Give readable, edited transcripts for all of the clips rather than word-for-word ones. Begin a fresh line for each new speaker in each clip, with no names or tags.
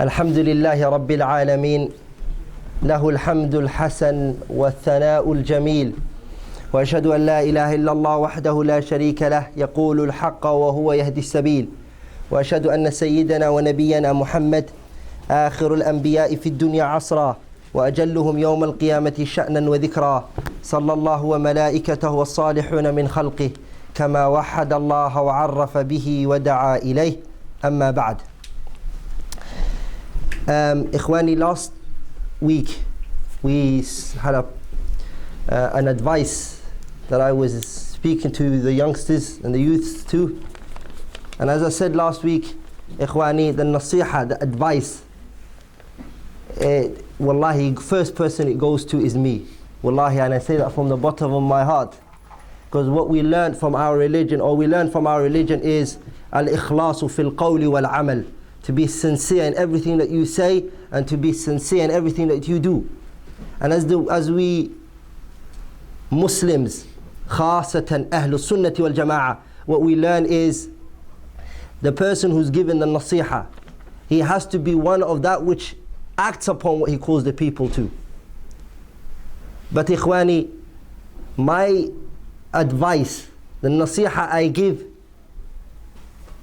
الحمد لله رب العالمين له الحمد الحسن والثناء الجميل وأشهد أن لا إله إلا الله وحده لا شريك له يقول الحق وهو يهدي السبيل وأشهد أن سيدنا ونبينا محمد آخر الأنبياء في الدنيا عصرا وأجلهم يوم القيامة شأنا وذكرا صلى الله وملائكته والصالحون من خلقه كما وحد الله وعرف به ودعا إليه أما بعد. Ikhwani, last week we had an advice that I was speaking to the youngsters and the youths too. And as I said last week, Ikhwani, the nasiha, the advice, wallahi, first person it goes to is me. Wallahi, and I say that from the bottom of my heart. Because what we learned from our religion, is al-ikhlasu fil qawli wal amal. To be sincere in everything that you say and to be sincere in everything that you do. And as we Muslims, khasatan Ahlul Sunnati wal Jama'ah, what we learn is the person who's given the nasiha, he has to be one of that which acts upon what he calls the people to. But Ikhwani, my advice, the nasiha I give,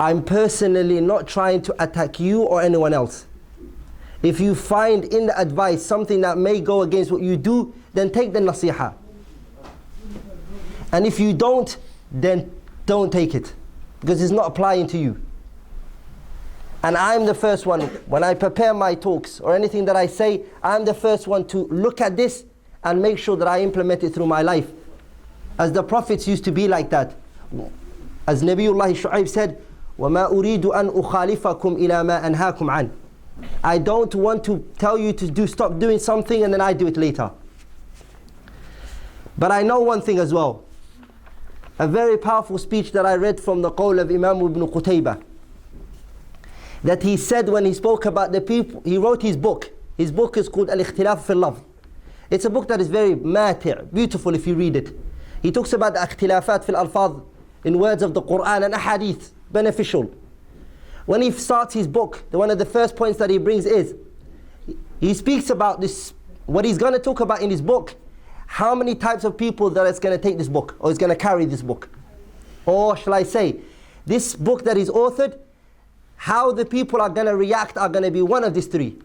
I'm personally not trying to attack you or anyone else. If you find in the advice something that may go against what you do, then take the nasiha. And if you don't, then don't take it, because it's not applying to you. And I'm the first one, when I prepare my talks or anything that I say, I'm the first one to look at this and make sure that I implement it through my life. As the prophets used to be like that. As Nabiullah Shu'aib said, وَمَا أُرِيدُ أَنْ أُخَالِفَكُمْ إِلَى مَا أَنْهَاكُمْ عَنْ. I don't want to tell you to stop doing something and then I do it later. But I know one thing as well. A very powerful speech that I read from the qawl of Imam ibn Qutaybah. That he said when he spoke about the people, he wrote his book. His book is called Al-Ikhtilaf fil Lafz. It's a book that is very mati', beautiful if you read it. He talks about the ikhtilafat fil alfaz, in words of the Quran and ahadith, beneficial. When he starts his book, one of the first points that he brings is, he speaks about this, what he's going to talk about in his book, how many types of people that is going to take this book, or is going to carry this book. Or shall I say, this book that is authored, how the people are going to react are going to be one of these three.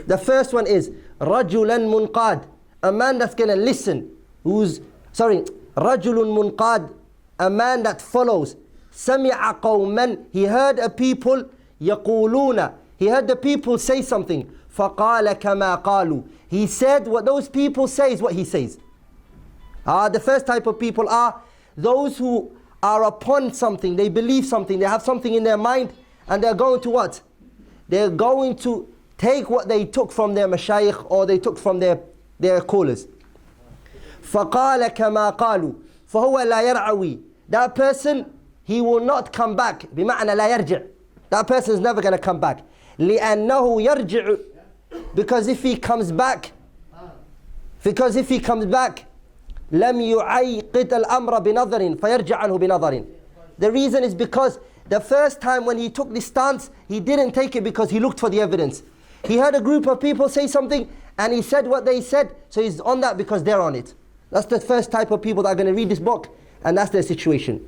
The first one is, رَجُلًا مُنْقَادٍ, a man that's going to listen, رَجُلٌ مُنْقَادٍ, a man that follows. سَمِعَ قَوْمًا, he heard a people, يَقُولُونَ, he heard the people say something, فَقَالَ كَمَا قَالُوا, he said what those people say is what he says. The first type of people are those who are upon something, they believe something, they have something in their mind, and they're going to what? They're going to take what they took from their mashayikh or they took from their callers. فَقَالَ كَمَا قَالُوا, فَهُوَ لَا يَرْعَوِي, that person, he will not come back. بمعنى لا يرجع. That person is never going to come back. لأنه يرجع, because if he comes back, لم يعيقد الأمر بنظر فيرجع عنه بنظر. The reason is because the first time when he took this stance, he didn't take it because he looked for the evidence. He heard a group of people say something and he said what they said, so he's on that because they're on it. That's the first type of people that are going to read this book, and that's their situation.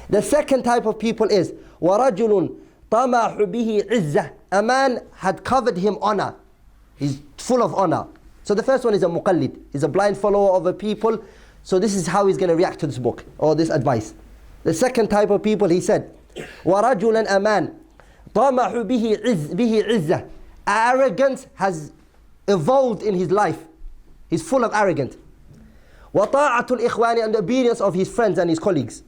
The second type of people is وَرَجُلٌ طَمَعُ بِهِ عِزَّةً, a man had covered him honor. He's full of honor. So the first one is a muqallid. He's a blind follower of a people. So this is how he's going to react to this book or this advice. The second type of people, he said, وَرَجُلًا, a man طَمَعُ بِهِ عِزَّةً, arrogance has evolved in his life. He's full of arrogance. وَطَاعَةُ الْإِخْوَانِ, and the obedience of his friends and his colleagues.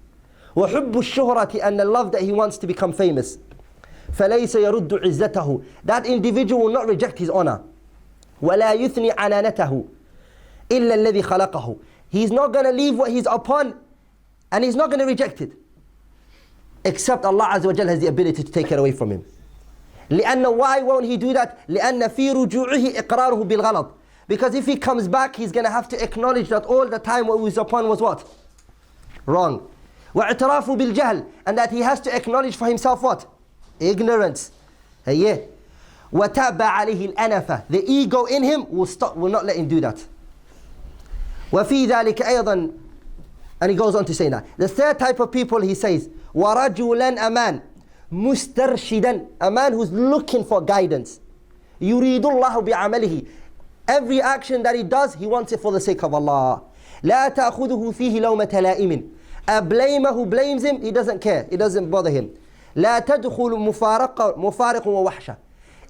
وَحُبُّ الشُّهْرَةِ, and the love that he wants to become famous. فَلَيْسَ يَرُدُّ عِزَّتَهُ, that individual will not reject his honor. وَلَا يُثْنِي عَنَانَتَهُ إِلَّا الَّذِي خَلَقَهُ, he's not going to leave what he's upon and he's not going to reject it, except Allah Azza wa Jal has the ability to take it away from him. لأن, why won't he do that? لأن فِي رُجُوعِهِ إِقْرَارُهُ بِالْغَلَطِ, because if he comes back, he's going to have to acknowledge that all the time what he was upon was what? Wrong. وَاعْتِرَافُ بِالْجَهْلِ, and that he has to acknowledge for himself what? Ignorance. Yeah. وَتَابَ عَلَيْهِ الْأَنَفَ. The ego in him will not let him do that. وَفِي ذَلِكَ أَيْضًا. And he goes on to say that. The third type of people, he says, وَرَجُلًا a man, مُسْتَرْشِدًا, a man who's looking for guidance. يُرِيدُ اللَّهُ بِعَمَلِهِ. Every action that he does, he wants it for the sake of Allah. لَا تَأْخُذُهُ فِيهِ لَوْمَةَ لَائِمٍ. A blamer who blames him, he doesn't care, it doesn't bother him. لَا تَدْخُلُ مُفَارِقٌ وَوَحْشَةٌ.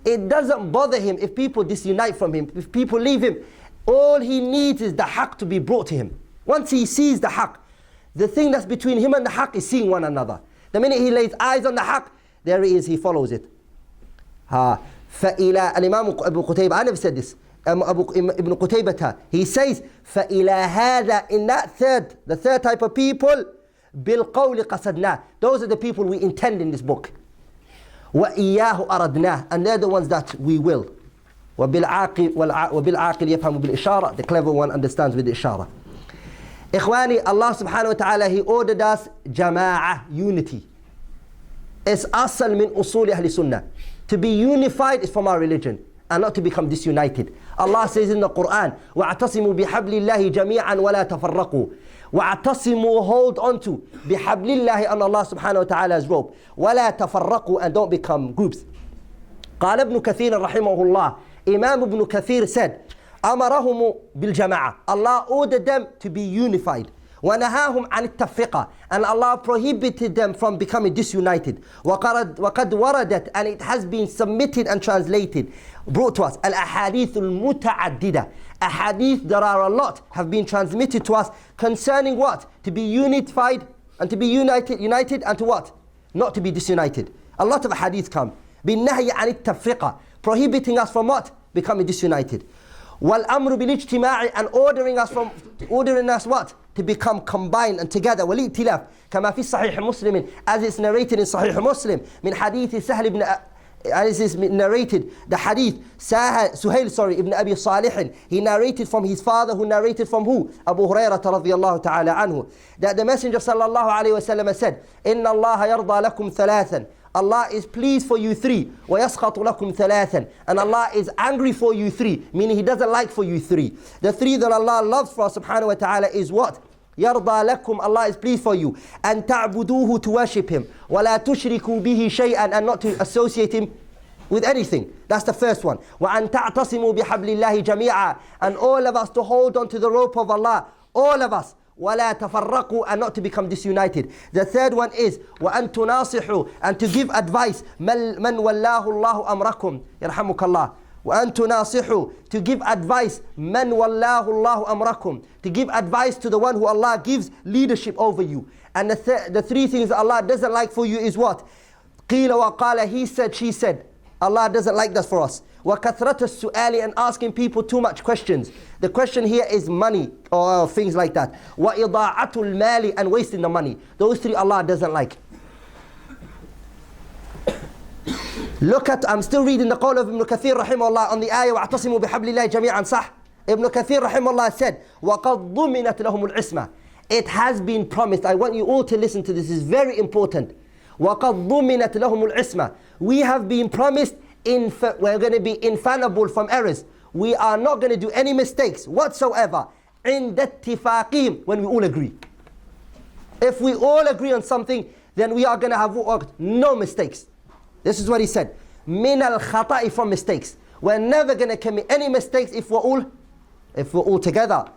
It doesn't bother him if people disunite from him, if people leave him. All he needs is the haqq to be brought to him. Once he sees the haqq, the thing that's between him and the haqq is seeing one another. The minute he lays eyes on the haqq, there he is, he follows it. فَإِلَىٰ Imam Abu Qutaybah, I never said this. Ibn Qutaybah, he says, فَإِلَىٰ هَذَا, in that the third type of people, بِالْقَوْلِ قَصَدْنَا. Those are the people we intend in this book. وَإِيَّاهُ أَرَدْنَا. And they're the ones that we will. وَبِالْعَاقِلِ يَفْهَمُ بِالْإِشَارَةِ. The clever one understands with the ishara. Ikhwani, Allah subhanahu wa ta'ala, He ordered us jama'ah, unity. It's asal min usuli ahli sunnah. To be unified is from our religion, and not to become disunited. Allah says in the Quran, وَاعْتَصِمُوا بِحَبْلِ اللَّهِ جَمِيعًا وَلَا تَفَرَّقُوا. وَاعْتَصِمُوا, hold on to, بِحَبْلِ اللَّهِ, on Allah subhanahu wa ta'ala's rope. وَلَا تَفَرَّقُوا, and don't become groups. قال ابن كثير رحمه الله, Imam Ibn Kathir said, أمرهم بالجماعة. Allah ordered them to be unified. وَنَهَاهُمْ عَنِ التَّفْرِقَةِ. And Allah prohibited them from becoming disunited. وَقَدْ وَرَدَتْ, and it has been submitted and translated, brought to us, الْأَحَادِيثُ الْمُتَعَدِّدَةِ. Ahadith, there are a lot, have been transmitted to us concerning what? To be unified and to be united, and to what? Not to be disunited. A lot of ahadith come. بِالنَّهْيِ عَنِ التَّفْرِقَةِ. Prohibiting us from what? Becoming disunited. وَالْأَمْرُ بِالْاجْتِمَاعِ. And ordering us what? To become combined and together. وَالِائْتِلَافِ كما في صحيح مسلم, as it's narrated in Sahih Muslim, من حديث سهل ibn, as is narrated, the hadith, Suhail ibn Abi Salih, he narrated from his father, who narrated from who? Abu Hurairah radiyallahu ta'ala anhu, that the Messenger sallallahu alayhi wa sallam said, إِنَّ اللَّهَ يَرْضَى لَكُمْ ثَلَاثًا. Allah is pleased for you three. وَيَسْخَطُ لَكُمْ ثَلَاثًا. And Allah is angry for you three, meaning He doesn't like for you three. The three that Allah loves for us subhanahu wa ta'ala is what? يَرْضَى لَكُمْ, Allah is pleased for you. أَن تَعْبُدُوهُ, to worship Him. وَلَا تُشْرِكُوا بِهِ شَيْئًا, and not to associate Him with anything. That's the first one. وَأَن تَعْتَصِمُوا بِحَبْلِ اللَّهِ جَمِيعًا. And all of us to hold on to the rope of Allah. All of us. وَلَا تَفَرَّقُوا, and not to become disunited. The third one is وَأَن تُنَاصِحُوا, and to give advice. مَنْ وَاللَّهُ اللَّهُ أَمْرَكُمْ يَرْحَمُكَ اللَّهُ. وَأَن تُنَاصِحُوا, to give advice. مَنْ وَاللَّهُ اللَّهُ أَمْرَكُمْ, to give advice to the one who Allah gives leadership over you. And the three things that Allah doesn't like for you is what? قِيلَ وَقَالَ, he said, she said. Allah doesn't like that for us. وَكَثْرَةَ السُّؤَالِ, and asking people too much questions. The question here is money or things like that. وَإِضَاعَةُ الْمَالِ, and wasting the money. Those three Allah doesn't like. Look at, I'm still reading the qawl of Ibn Kathir rahimahullah on the ayah وَاعْتَصِمُوا بِحَبْلِ اللَّهِ جَمِيعًا, صح? Ibn Kathir rahimahullah said وَقَدْ ضُمِنَتْ لَهُمُ الْعِسْمَةِ. It has been promised. I want you all to listen to this. It's very important. وَقَدْ ضُمِنَتْ لَهُمُ الْعِسْمَةِ. We have been promised, we're going to be infallible from errors. We are not going to do any mistakes whatsoever. عِنْدَ اتِّفَاقِهِمْ, when we all agree. If we all agree on something, then we are going to have no mistakes. This is what he said. مِنَ الْخَطَأِ, from mistakes. We're never going to commit any mistakes if we're all together.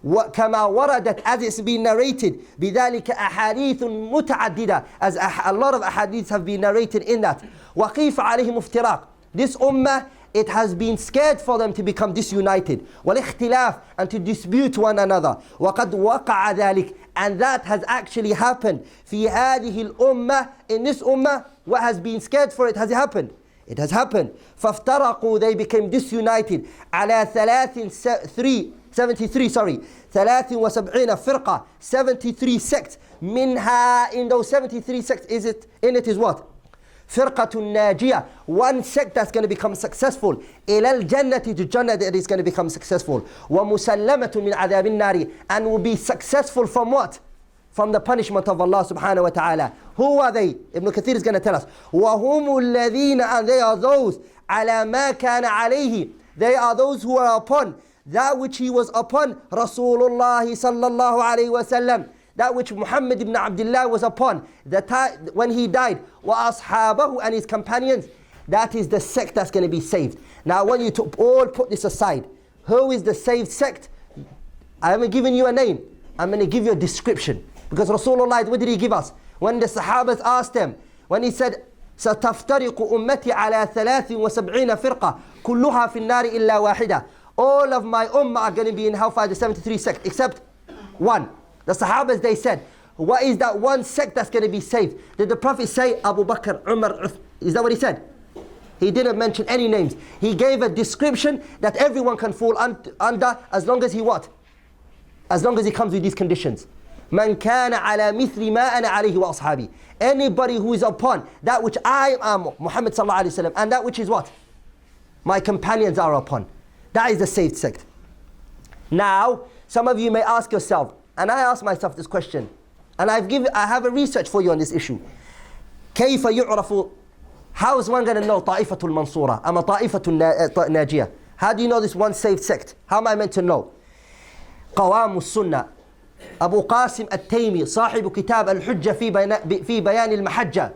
كما وردت, as it's been narrated, بذلك أحاديث متعددة, as a lot of ahadiths have been narrated in that. وقيف عليهم افتراق. This ummah, it has been scared for them to become disunited. والاختلاف, and to dispute one another. وقد وقع ذلك, and that has actually happened. في هذه الأمة, in this ummah, what has been scared for it, has it happened? It has happened. فافترقوا, they became disunited. على 73 فرقة, 73 sects. منها, in those 73 sects, in it is what? فرقة ناجية, one sect that's going to become successful. إلى الجنة, to Jannah, that is going to become successful. ومسلمة من عذاب النار, and will be successful from what? From the punishment of Allah subhanahu wa ta'ala. Who are they? Ibn Kathir is going to tell us. وَهُمُ الَّذِينَ, and they are those, على ما كان عليه. They are those who are upon that which he was upon. Rasulullah sallallahu alayhi wa sallam. That which Muhammad ibn Abdullah was upon when he died. وَأَصْحَابَهُ, and his companions. That is the sect that's going to be saved. Now I want you to all put this aside. Who is the saved sect? I haven't given you a name. I'm going to give you a description. Because Rasulullah, what did he give us? When the Sahabas asked him, when he said, سَتَفْتَرِقُ أُمَّتِي عَلَى 73 فِرْقَةٍ كُلُّهَا فِي النَّارِ إِلَّا وَاحِدَةٍ. All of my ummah are going to be in hellfire, the 73 sects, except one. The Sahabas, they said, what is that one sect that's going to be saved? Did the Prophet say Abu Bakr, Umar, Uthman? Is that what he said? He didn't mention any names. He gave a description that everyone can fall under as long as he what? As long as he comes with these conditions. Man kana ala mithli ma ana alayhi wa ashabi. Anybody who is upon that which I am, Muhammad sallallahu alayhi wa sallam, and that which is what? My companions are upon. That is the saved sect. Now, some of you may ask yourself, and I ask myself this question, and I have a research for you on this issue. كيف يعرف? How is one going to know طائفة المنصورة أما طائفة الناجية? How do you know this one saved sect? How am I meant to know? قوام السنة أبو قاسم التيمي صاحب كتاب الحجة في بيان المحجة.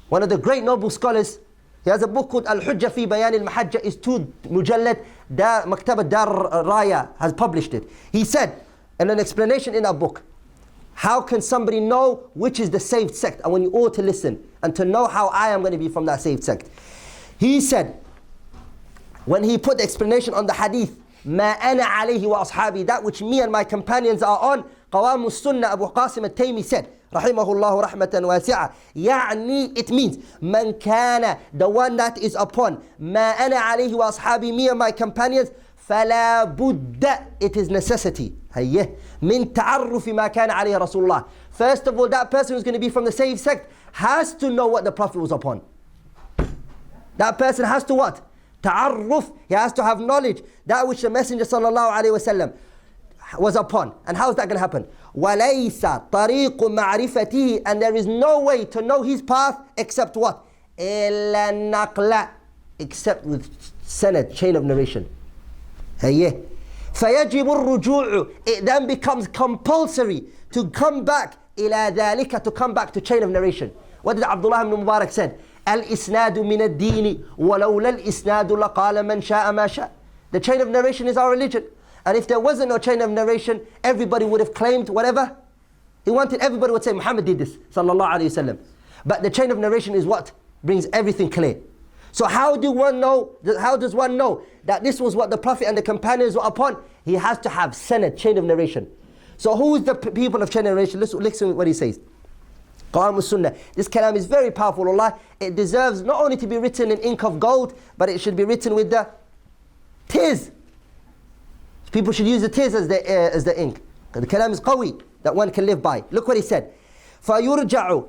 One of the great noble scholars. He has a book called Al-Hujjah fi Bayan al-Mahajjah. It's 2 mujallad. Maktabat Dar Raya has published it. He said, in an explanation in that book, how can somebody know which is the saved sect? I want you all to listen and to know how I am going to be from that saved sect. He said, when he put the explanation on the hadith, ما أنا عليه وأصحابي, that which me and my companions are on, قوام السنة Abu Qasim al-Taymi said, رحمه الله رحمة واسعة, يعني it means من كان, the one that is upon ما أنا عليه وأصحابي, me and my companions, فلا بد, it is necessity, هيه من تعرف ما كان عليه رسول الله. First of all, that person who's going to be from the saved sect has to know what the Prophet was upon. That person has to what? Ta'arruf, he has to have knowledge, that which the Messenger sallallahu alayhi wasallam was upon. And how is that going to happen? وَلَيْسَ طَرِيقُ مَعْرِفَتِهِ, and there is no way to know his path except what? إِلَّا النَّقْلَ, except with sanad, chain of narration. فَيَجِبُ الرُّجُوعُ, it then becomes compulsory to come back إِلَى ذَلِكَ, to come back to chain of narration. What did Abdullah ibn Mubarak said? الْإِسْنَادُ مِنَ الدِّينِ وَلَوْلَا الْإِسْنَادُ لَقَالَ مَنْ شَاءَ مَا شَاءَ. The chain of narration is our religion. And if there wasn't no chain of narration, everybody would have claimed whatever he wanted. Everybody would say Muhammad did this, sallallahu alayhi wasallam. But the chain of narration is what brings everything clear. So how does one know that this was what the Prophet and the companions were upon? He has to have sanad, chain of narration. So who is the people of chain of narration? Listen to what he says. Qawam al-Sunnah. This kalam is very powerful, Allah. It deserves not only to be written in ink of gold, but it should be written with the tears. People should use the tears as the ink. The kalam is qawi, that one can live by. Look what he said. فَيُرْجَعُ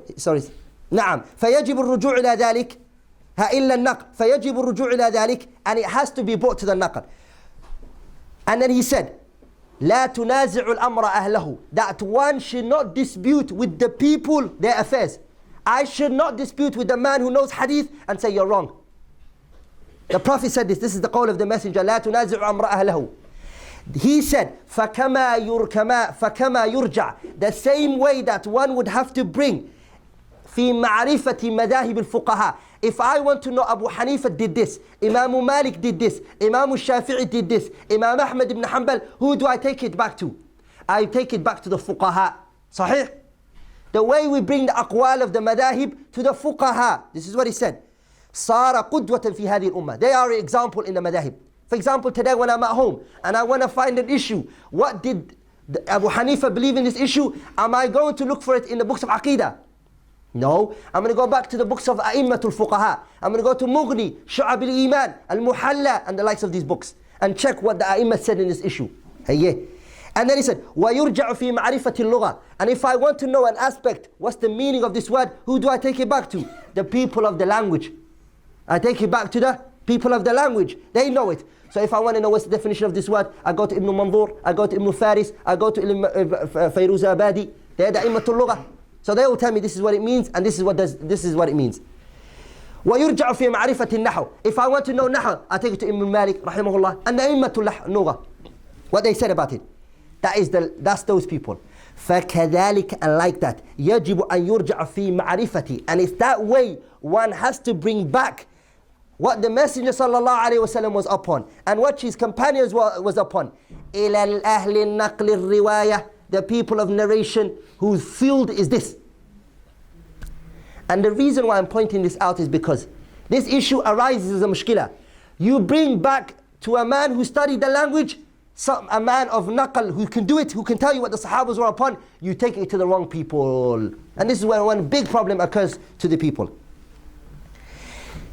نعم فَيَجِبُ الرُّجُوعِ إِلَى ذَلِكَ إِلَّا النَّقْلِ فَيَجِبُ الرُّجُوعِ إِلَى ذَلِكَ, and it has to be brought to the naql. And then he said, لا تنازع الأمر أهله, that one should not dispute with the people their affairs. I should not dispute with the man who knows hadith and say you're wrong. The Prophet said this is the qawl of the Messenger, لا تنازع الأمر أهله. He said, فَكَمَا يُرْجَعْ, the same way that one would have to bring في معرفة مذاهب الفقهاء. If I want to know Abu Hanifa did this, Imam Malik did this, Imam Shafi'i did this, Imam Ahmad ibn Hanbal, who do I take it back to? I take it back to the fuqaha. Sahih? The way we bring the aqwal of the madahib to the fuqaha. This is what he said. صار قدوة في هذه الأمة. They are an example in the madahib. For example, today when I'm at home and I want to find an issue, what did Abu Hanifa believe in this issue? Am I going to look for it in the books of Aqidah? No, I'm going to go back to the books of A'immatul Fuqaha. I'm going to go to Mughni, Shu'ab al-Iman, Al-Muhalla, and the likes of these books, and check what the A'immat said in this issue. Hey, and then he said, وَيُرْجَعُ فِي مَعْرِفَةِ اللُّغَةِ, and if I want to know an aspect, what's the meaning of this word, who do I take it back to? The people of the language. I take it back to the people of the language. They know it. So if I want to know what's the definition of this word, I go to Ibn Manzur, I go to Ibn Faris, I go to Fayruz Abadi. They're the A'immatul Lughah. So they will tell me this is what it means, and this is what it means. ويرجع في معرفة النحو. If I want to know نحو, I take it to Ibn Malik rahimahullah and أئمة اللغة. What they said about it. That's those people. فكذلك, and like that, يجب أن يرجع في معرفتي. And it's that way one has to bring back what the Messenger sallallahu alaihi wasallam was upon and what his companions was upon. إلى الأهل النقل الرواية, the people of narration whose field is this. And the reason why I'm pointing this out is because this issue arises as a mushkila. You bring back to a man who studied the language, a man of naqal who can do it, who can tell you what the Sahabas were upon, you take it to the wrong people. And this is where one big problem occurs to the people.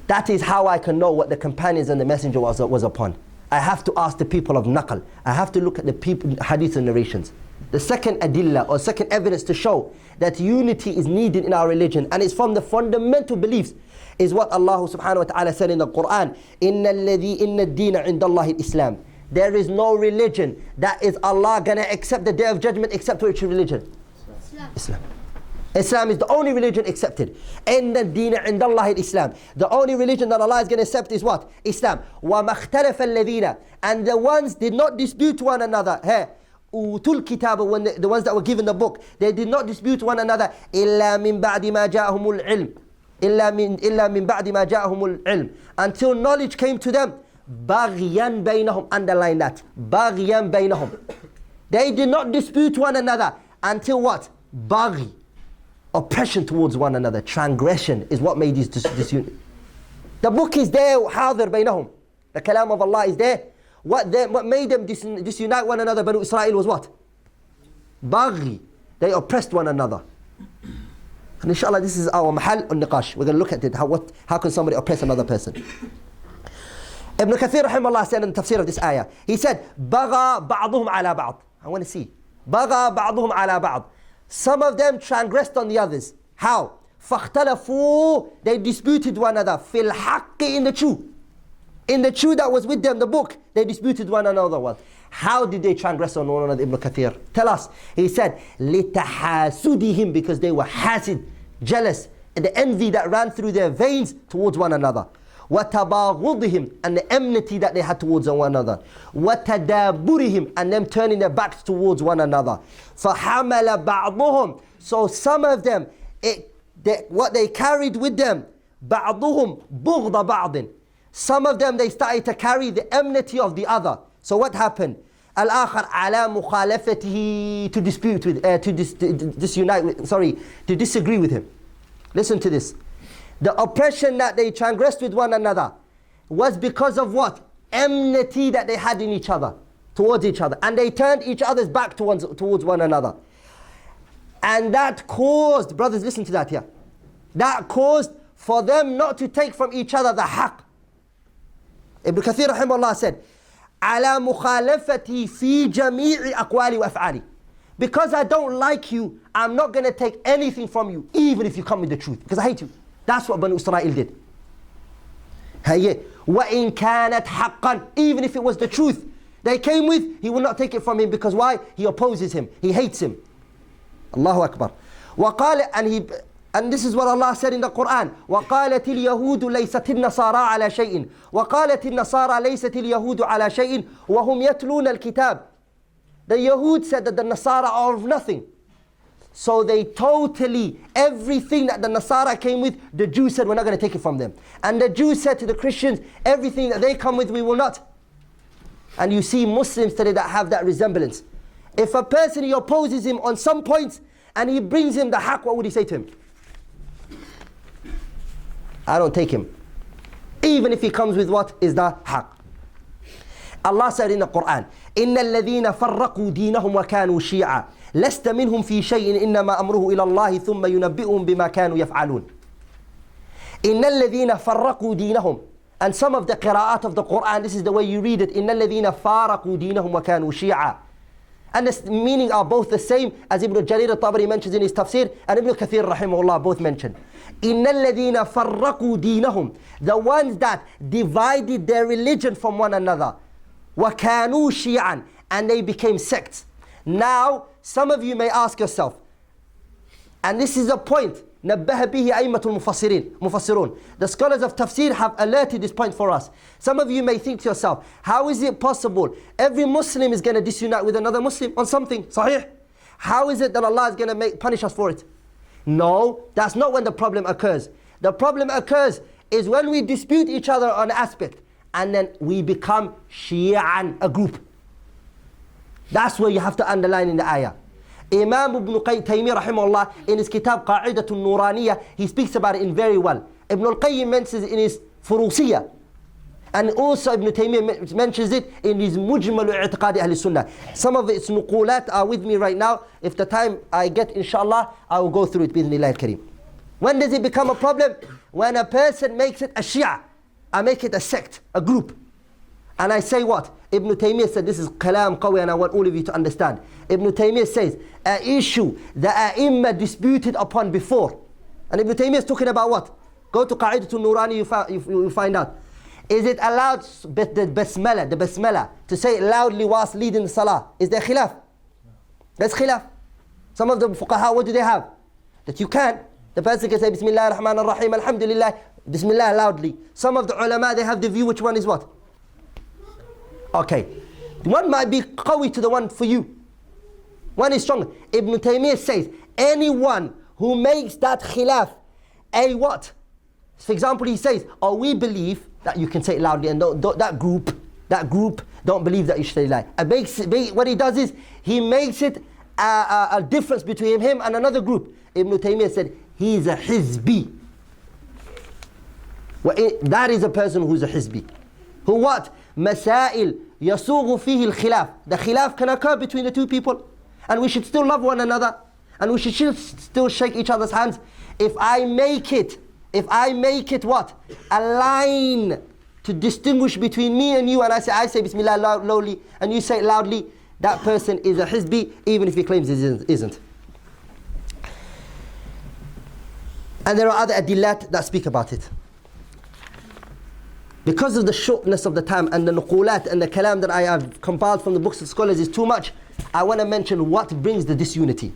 That is how I can know what the companions and the messenger was upon. I have to ask the people of naqal. I have to look at the people, hadith and narrations. The second adillah or second evidence to show that unity is needed in our religion and it's from the fundamental beliefs is what Allah subhanahu wa ta'ala said in the Quran. Inna ad-deena inda Allahi al-Islam. There is no religion that is Allah gonna accept the day of judgment except which religion? Islam. Islam is the only religion accepted. Inna ad-deena inda Allahi al-Islam. The only religion that Allah is gonna accept is what? Islam. Wa makhtalafa alladhina. And the ones did not dispute one another. Hey. Utul kitab, when the ones that were given the book, they did not dispute one another. Illa min ba'di ma ja'ahumul ilm. Illa min ba'di ma ja'ahumul ilm. Until knowledge came to them. Baghyan baynahum. Underline that. Baghyan baynahum. They did not dispute one another until what? Baghi. Oppression towards one another. Transgression is what made these disunity. The book is there. Hadir baynahum. The kalam of Allah is there. What made them disunite one another, Banu Israel, was what? Baghi. They oppressed one another. And inshallah, this is our mahal al-niqash. We're going to look at it. How can somebody oppress another person? Ibn Kathir rahimahullah said in the tafsir of this ayah, he said, Bagha ba'duhum ala ba'd. I want to see. Bagha ba'duhum ala ba'd. Some of them transgressed on the others. How? فَاخْتَلَفُوا. They disputed one another. فِي الْحَقِّ. In the truth. In the truth that was with them, the book, they disputed one another. How did they transgress on one another, Ibn Kathir? Tell us. He said, لِتَحَاسُدِهِمْ. Because they were hasid, jealous, and the envy that ran through their veins towards one another. وَتَبَاغُضِهِمْ. And the enmity that they had towards one another. وَتَدَابُرِهِمْ. And them turning their backs towards one another. فَحَمَلَ بَعْضُهُمْ. So some of them, what they carried with them, بَعْضُهُمْ بُغْضَ بَعْضٍ. Some of them, they started to carry the enmity of the other. So what happened? Al-akhar ala mukhalafatihi, to dispute with, to disagree with him. Listen to this. The oppression that they transgressed with one another was because of what? Enmity that they had in each other, towards each other. And they turned each other's back towards one another. And that caused, brothers, listen to that here. That caused for them not to take from each other the haqq. Ibn Kathir rahimahullah said, "Ala mukhalafati fi jami'i aqwali wa af'ali." Because I don't like you, I'm not going to take anything from you, even if you come with the truth, because I hate you. That's what Banu Israel did. وَإِن كَانَتْ حَقًّا. Even if it was the truth they came with, he will not take it from him, because why? He opposes him, he hates him. Allahu Akbar. وقال, and this is what Allah said in the Quran. وَقَالَتِ الْيَهُودُ لَيْسَتِ النَّصَارَى عَلَى شَيْءٍ وَقَالَتِ النَّصَارَى لَيْسَتِ الْيَهُودُ عَلى شَيْءٍ وَهُمْ يَتْلُونَ الْكِتَابِ. The Yahud said that the Nasara are of nothing. So they totally, everything that the Nasara came with, the Jews said, we're not going to take it from them. And the Jews said to the Christians, everything that they come with, we will not. And you see Muslims today that have that resemblance. If a person, he opposes him on some points, and he brings him the haqq, what would he say to him? I don't take him. Even if he comes with what is the haqq. Allah said in the Quran, إِنَّ الَّذِينَ فَرَّقُوا دِينَهُمْ وَكَانُوا شِيعًا لَسْتَ مِنْهُمْ فِي شَيْءٍ إِنَّمَا أَمْرُهُ إِلَى اللَّهِ ثُمَّ يُنَبِّئُهُم بِمَا كَانُوا يَفْعَلُونَ. إِنَّ الَّذِينَ فَرَّقُوا دِينَهُمْ. And some of the qira'at of the Quran, this is the way you read it. إِنَّ الَّذِينَ فَارَقُوا دِينَهُمْ وَكَانُوا شِيعًا. And the meaning are both the same, as Ibn Jarir al-Tabari mentions in his tafsir, and Ibn Kathir rahimahullah both mention. إِنَّ الَّذِينَ فَرَّقُوا دِينَهُمْ. The ones that divided their religion from one another. وَكَانُوا شِيعًا. And they became sects. Now, some of you may ask yourself, and this is a point, نبه به أئمة المفسرون. The scholars of tafsir have alerted this point for us. Some of you may think to yourself, how is it possible every Muslim is going to disunite with another Muslim on something? Sahih? How is it that Allah is going to punish us for it? No, that's not when the problem occurs. The problem occurs is when we dispute each other on an aspect and then we become Shi'an, a group. That's where you have to underline in the ayah. Imam Ibn Taymiyyah rahimahullah in his kitab Qa'idatun Nuraniyah, he speaks about it in very well. Ibn al-Qayyim mentions it in his Furusiyah. And also Ibn Taymiyyah mentions it in his Mujmalu I'tiqadi Ahli Sunnah. Some of its nuqulat are with me right now. If the time I get, inshallah, I will go through it bi'idhnillah al-kareem. When does it become a problem? When a person makes it a Shia. I make it a sect, a group. And I say what? Ibn Taymiyyah said, this is kalam qawi and I want all of you to understand. Ibn Taymiyyah says, an issue that A'imma disputed upon before. And Ibn Taymiyyah is talking about what? Go to Qa'idatul Nurani, you find out. Is it allowed the basmala, to say it loudly whilst leading the salah? Is there khilaf? There's khilaf. Some of the fuqaha, what do they have? That you can. The person can say Bismillah ar-Rahman ar-Rahim, Alhamdulillah, Bismillah loudly. Some of the ulama, they have the view which one is what? Okay. One might be qawi to the one for you. One is stronger. Ibn Taymiyyah says, anyone who makes that khilaf a what? For example, he says, oh, we believe that you can say it loudly, and that group don't believe that you should say it loudly. What he does is, he makes it a difference between him and another group. Ibn Taymiyyah said, he is a hizbi. That is a person who is a hizbi. Who what? Masail yasughu fihi al-khilaf. The khilaf can occur between the two people. And we should still love one another. And we should still shake each other's hands. If I make it what? A line to distinguish between me and you, and I say Bismillah loudly, and you say it loudly, that person is a hizbi, even if he claims it isn't. And there are other adillat that speak about it. Because of the shortness of the time and the nuqulat and the kalam that I have compiled from the books of scholars is too much, I want to mention what brings the disunity.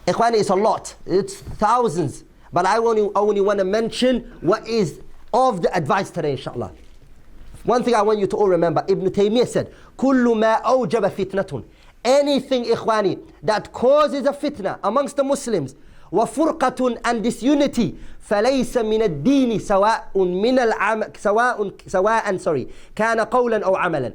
Ikhwani, it's a lot. It's thousands. But I only want to mention what is of the advice today, inshallah. One thing I want you to all remember, Ibn Taymiyyah said, كُلُّ مَا أَوْجَبَ فِتْنَةٌ. Anything, ikhwani, that causes a fitna amongst the Muslims, وَفُرْقَةٌ and disunity, فَلَيْسَ مِنَ الدِّينِ سَوَاءٌ كَانَ قَوْلًا أَوْ عَمَلًا.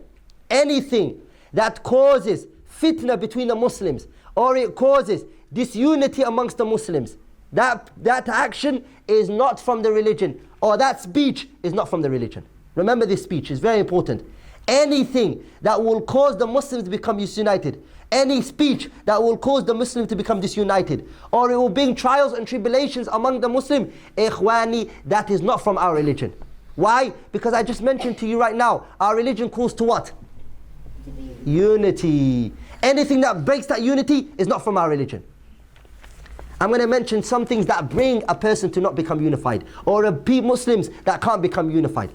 Anything that causes fitna between the Muslims, or it causes disunity amongst the Muslims, that action is not from the religion, or that speech is not from the religion. Remember, this speech is very important. Anything that will cause the Muslims to become disunited, any speech that will cause the Muslim to become disunited, or it will bring trials and tribulations among the Muslim, ikhwani, that is not from our religion. Why? Because I just mentioned to you right now, our religion calls to what? Unity. Anything that breaks that unity is not from our religion. I'm going to mention some things that bring a person to not become unified, or Muslims that can't become unified.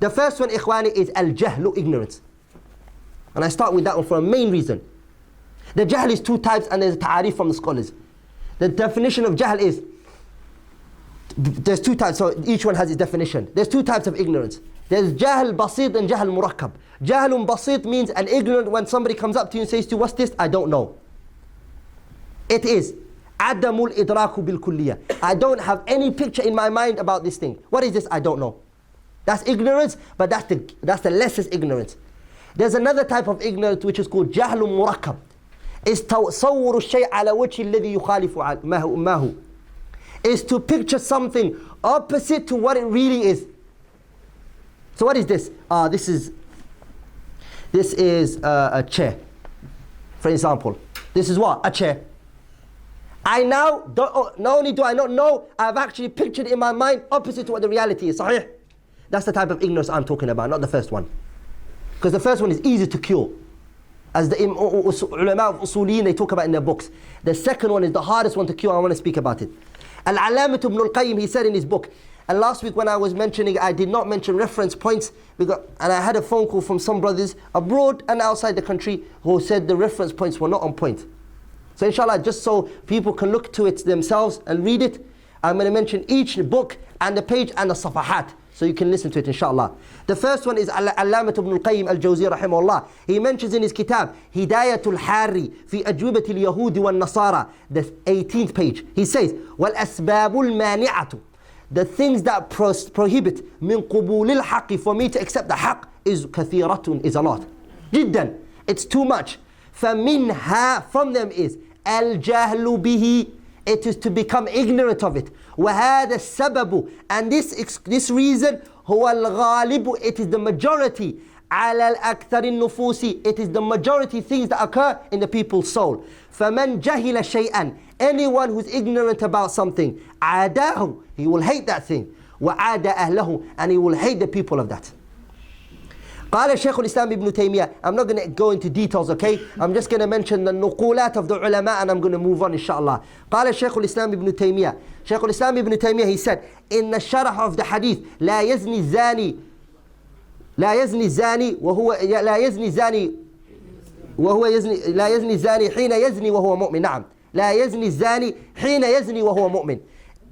The first one, ikhwani, is al-jahlu, ignorance. And I start with that one for a main reason. The jahl is two types, and there's a ta'arif from the scholars. The definition of jahl is, there's two types, so each one has its definition. There's two types of ignorance. There's jahl basit and jahl murakkab. Jahlun basit means an ignorant when somebody comes up to you and says to you, what's this? I don't know. It is adamul idraku bil kulliyah. I don't have any picture in my mind about this thing. What is this? I don't know. That's ignorance, but that's the lessest ignorance. There's another type of ignorance which is called jahlun murakkab. Is تصور الشيء على وجه الذي يخالف ما هو. Is to picture something opposite to what it really is. So what is this? This is a chair. For example, this is what? A chair. I now, not only do I not know, I've actually pictured in my mind opposite to what the reality is. Sahih? That's the type of ignorance I'm talking about, not the first one. Because the first one is easy to cure. As the ulama of usuliyin, they talk about in their books. The second one is the hardest one to cure. I want to speak about it. Al-Alamah Ibn al-Qayyim, he said in his book, and last week when I was mentioning, I did not mention reference points, and I had a phone call from some brothers abroad and outside the country who said the reference points were not on point. So inshallah, just so people can look to it themselves and read it, I'm going to mention each book and the page and the safahat, so you can listen to it inshallah. The first one is Al-Allamat ibn al-Qayyim al-Jawzi rahimahullah. He mentions in his kitab Hidayatul Hari fi Ajwibat al-Yahudi wal-Nasara, the 18th page. He says, Wal-asbabul mani'atu, the things that prohibit min qubulil haqqi, for me to accept the haqq, is kathiratun, is a lot. Jiddan, it's too much. فَمِنْهَا, from them is al-jahlu bihi, it is to become ignorant of it. وَهَذَا السَّبَبُ, and this reason, هُوَ الْغَالِبُ, it is the majority, عَلَى الْأَكْثَرِ النُّفُوسِ, it is the majority things that occur in the people's soul. فَمَنْ جَهِلَ شَيْئًا, anyone who's ignorant about something, عَادَاهُ, he will hate that thing. وَعَادَ أَهْلَهُ, and he will hate the people of that. قال الشيخ الإسلام ابن تيمية. I'm not going to go into details, okay? I'm just going to mention the نقولات of the ulama and I'm going to move on inshallah. قال الشيخ الإسلام ابن تيمية. شيخ الإسلام ابن تيمية, he said, in the sharh of the hadith, لا يزني الزاني حين يزني وهو مؤمن. نعم. لا يزني الزاني حين يزني وهو مؤمن.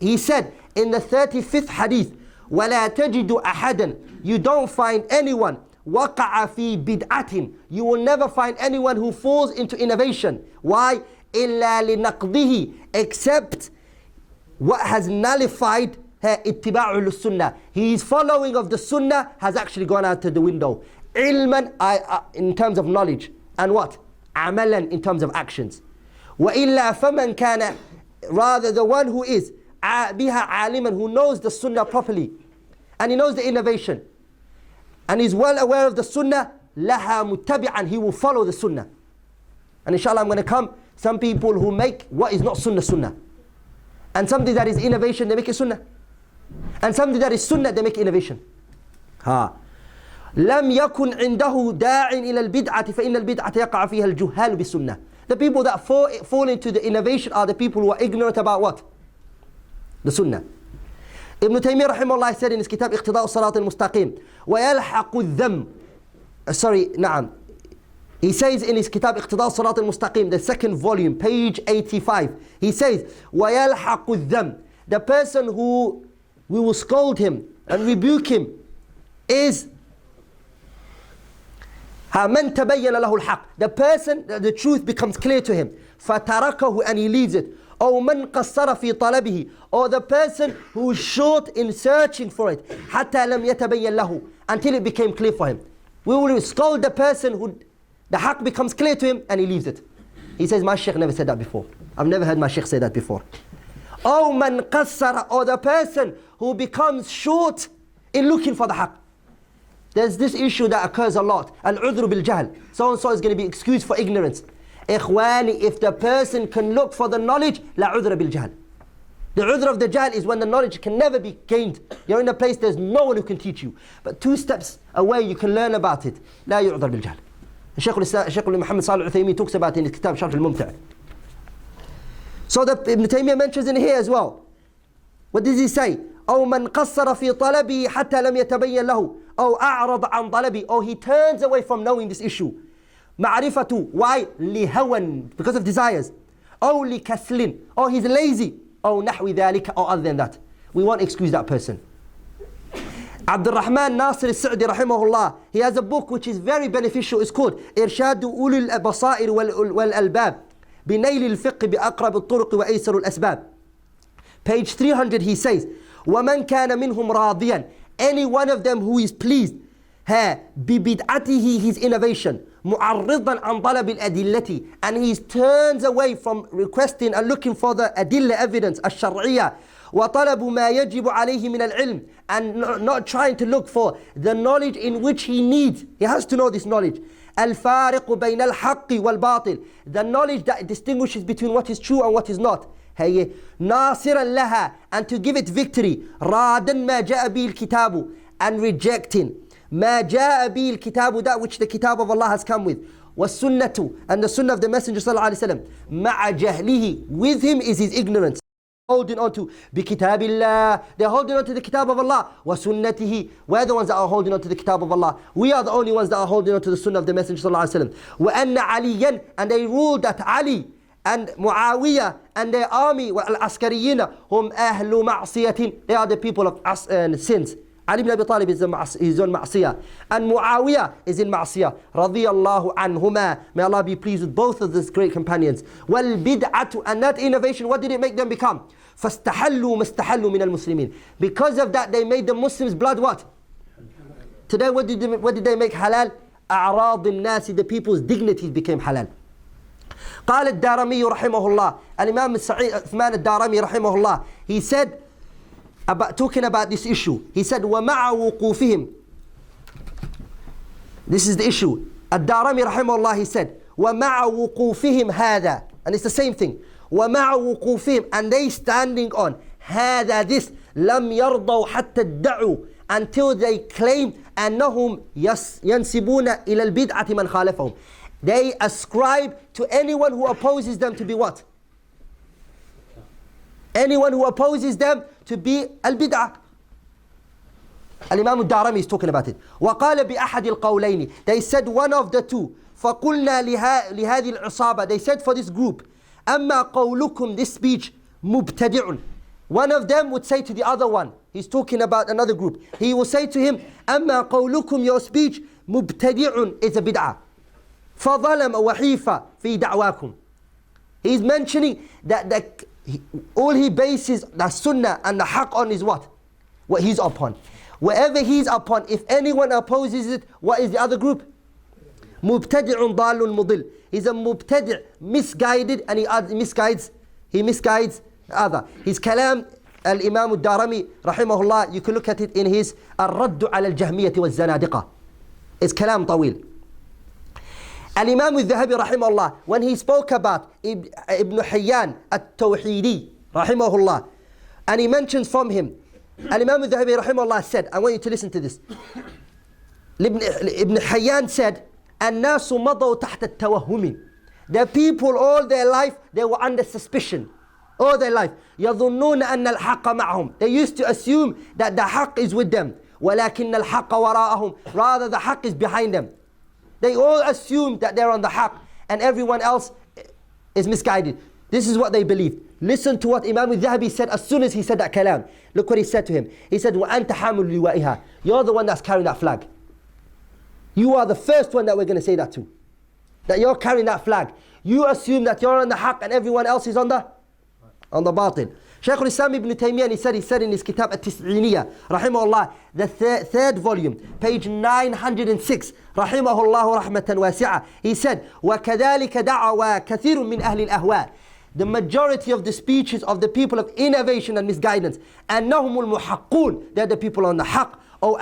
He said in the 35th hadith, ولا تجد أحدا, you don't find anyone, وقع في بدعة, you will never find anyone who falls into innovation. Why? إلا لنقضه, except what has nullified اتباع للسنة. His following of the sunnah has actually gone out to the window. علما, in terms of knowledge, and what? عملا, in terms of actions. وإلا فمن كان, rather the one who is بها عالما, who knows the sunnah properly, and he knows the innovation, and he's well aware of the sunnah, لها متبعا, he will follow the sunnah. And inshallah I'm going to come, some people who make what is not sunnah sunnah, and something that is innovation they make it sunnah, and something that is sunnah they make innovation. لم يكن عنده داع إلى البدعة فإن البدعة يقع فيها الجهال بالسنة. The people that fall into the innovation are the people who are ignorant about what? The sunnah. Ibn Taymiyyah rahimahullah said in his kitab اقتضاء الصراط المستقيم ويلحق الذم. نعم. He says in his kitab اقتضاء الصراط المستقيم, the second volume, page 85, he says ويلحق الذم. The person who we will scold him and rebuke him is من تبين له الحق, the person, the truth becomes clear to him, فتركه, and he leaves it. أو من قصر في طلبه, or the person who is short in searching for it, حتى لم يتبين له, until it became clear for him. We will scold the person who the haqq becomes clear to him and he leaves it. He says, my shaykh never said that before. I've never heard my shaykh say that before. أو من قصر, or the person who becomes short in looking for the haqq. There's this issue that occurs a lot. Al-udhru bil-jahl. So-and-so is going to be excused for ignorance. Ikhwani, if the person can look for the knowledge, la udhra bil-jahl. The udhr of the jahl is when the knowledge can never be gained. You're in a place there's no one who can teach you. But 2 steps away you can learn about it. La yu'dhar bil-jahl. Shaykh Muhammad Salih al-Uthaymin talks about it in his kitab Sharh al-Mumta'. So Ibn Taymiyyah mentions in here as well. What does he say? أو من قصر في طلبه حتى لم يتبين له أو أعرض عن طلبه, or he turns away from knowing this issue. معرفة, why? لهوى, because of desires. أو لكسل, or he's lazy. أو نحو ذلك, or other than that. We won't excuse that person. AbdulRahman Nasir al-Sa'di rahimahullah, he has a book which is very beneficial. It's called إرشاد أولي البصائر والألباب بنيل الفقه بأقرب الطرق وأيسر الأسباب. Page 300 he says, وَمَنْ كَانَ مِنْهُمْ رَاضِيًا, any one of them who is pleased بِبِدْعَتِهِ, his innovation, مُعَرِّضًا عَنْ طَلَبِ الْأَدِلَّةِ, and he turns away from requesting and looking for the adilla evidence, الشرعية, وَطَلَبُ مَا يَجِبُ عَلَيْهِ مِنَ الْعِلْمِ, and not trying to look for the knowledge in which he needs. He has to know this knowledge. الْفَارِقُ بَيْنَ الْحَقِّ وَالْبَاطِلِ, the knowledge that distinguishes between what is true and what is not. ناصرا لها, and to give it victory. رادا ما جاء به الكتاب, and rejecting ما جاء به الكتاب, that which the kitab of Allah has come with. والسنة, and the sunnah of the Messenger صلى الله عليه وسلم. مع جهله, with him is his ignorance. Holding on to بكتاب الله, they're holding on to the kitab of Allah. وسنته, we're the ones that are holding on to the kitab of Allah. We are the only ones that are holding on to the sunnah of the Messenger صلى الله عليه وسلم. وأن عليا, and they ruled that Ali and Muawiyah and their army, al-Askariyina, hum ahlu ma'siyatin, they are the people of sins. Ali ibn Abi Talib is on ma'siyah, and Muawiyah is in ma'siyah. Radiyallahu anhuma, may Allah be pleased with both of these great companions. Wal bid'atu, and that innovation, what did it make them become? فَاسْتَحَلُّوا مَسْتَحَلُّوا مِنَ الْمُسْلِمِينَ. Because of that, they made the Muslims' blood what? Today, what did they make halal? أعراض الناس, the people's dignities became halal. قال الدارمي رحمه الله, الإمام السعيد عثمان الدارمي رحمه الله, he said, talking about this issue, he said, وَمَعَ وُقُوفِهِمْ, this is the issue. الدارمي رحمه الله, he said, وَمَعَ وُقُوفِهِمْ هَذَا, and it's the same thing. وَمَعَ وُقُوفِهِمْ, and they standing on هَذَا, this, لَمْ يَرْضَوْا حَتَّى ادَّعُوا, until they claim أنهم ينسبون إلى البدعة من خالفهم. They ascribe to anyone who opposes them to be what? Anyone who opposes them to be al-bid'ah. Al-Imam al-Darimi is talking about it. وقال بأحد القولين, they said one of the two. فقلنا لهذه العصابة, they said for this group, أما قولكم, this speech, مبتدع. One of them would say to the other one, he's talking about another group, he will say to him, أما قولكم, your speech, مبتدع, is a bid'ah. فظلم وحيفة في دعواكم. He's mentioning that all he bases the sunnah and the haqq on is what? What he's upon. Wherever he's upon, if anyone opposes it, what is the other group? مبتدع ضال مضل. He's a mubtadi', misguided, and he misguides other. His kalam, al-Imam al-Darimi rahimahullah, you can look at it in his الرد على الجهمية والزنادقة. It's kalam طويل. Al-Imam al-Dhahabi rahimahullah, when he spoke about Ibn Hayyan al-Tawhidi rahimahullah, and he mentions from him, Al-Imam al-Dhahabi rahimahullah said, I want you to listen to this. Ibn Hayyan said, الناس مضوا تحت التوهم. The people all their life, they were under suspicion. All their life. يظنون أن الحق معهم. They used to assume that the haqq is with them. ولكن الحق وراءهم. Rather the haqq is behind them. They all assumed that they're on the haqq and everyone else is misguided. This is what they believed. Listen to what Imam al-Dhahabi said as soon as he said that kalam. Look what he said to him. He said, وَأَنْتَ حَامُلُ لِوَائِهَا. You're the one that's carrying that flag. You are the first one that we're going to say that to. That you're carrying that flag. You assume that you're on the haqq and everyone else is on the batil. Shaykh al-Islam ibn Taymiyyah, he said in his kitab At-Tis'iniyah, rahimahullah, the third volume, page 906, rahimahullah rahmatan wasi'ah, he said, وَكَذَلِكَ دَعَوَا كَثِيرٌ مِّنْ أَهْلِ الْأَهْوَاءِ. The majority of the speeches of the people of innovation and misguidance, أَنَّهُمُ الْمُحَقُّونَ, they're the people on the haqq, أو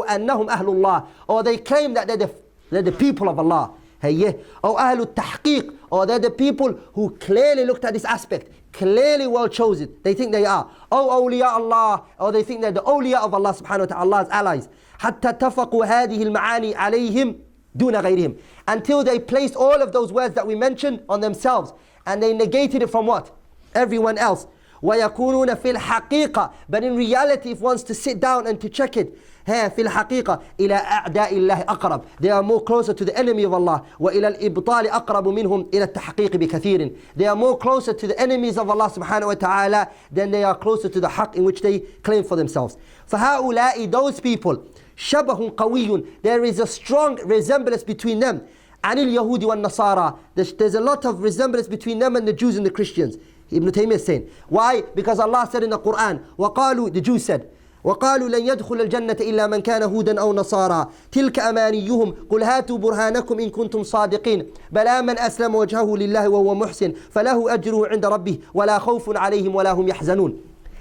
أنهم أهل الله, or they claim that they're the people of Allah. Or أهل التحقيق, or they're the people who clearly looked at this aspect, clearly well chosen. They think they are. Or awliya Allah, or they think they're the awliya of Allah subhanahu wa ta'ala, Allah's allies. حتى اتفقوا هذه المعاني عليهم دون غيرهم. Until they placed all of those words that we mentioned on themselves, and they negated it from what? Everyone else. ويكونون في الحقيقة, but in reality, if one's to sit down and to check it, في الحقيقة إلى أعداء الله أقرب. They are more closer to the enemy of Allah. وإلى الإبطال أقرب منهم إلى التحقيق بكثير. They are more closer to the enemies of Allah subhanahu wa ta'ala than they are closer to the haqq in which they claim for themselves. فهؤلاء, those people, شبه قوي, there is a strong resemblance between them. عن اليهود والنصارى. There's a lot of resemblance between them and the Jews and the Christians. Ibn Taymiyyah is saying. Why? Because Allah said in the Quran, وقالوا, the Jews said, وقالوا لن يدخل الجنة إلا من كان هودا أو نصارى تلك أمانيهم قل هاتوا برهانكم إن كنتم صادقين بلى من أسلم وجهه لله وهو محسن فله أجره عند ربه ولا خوف عليهم ولا هم يحزنون.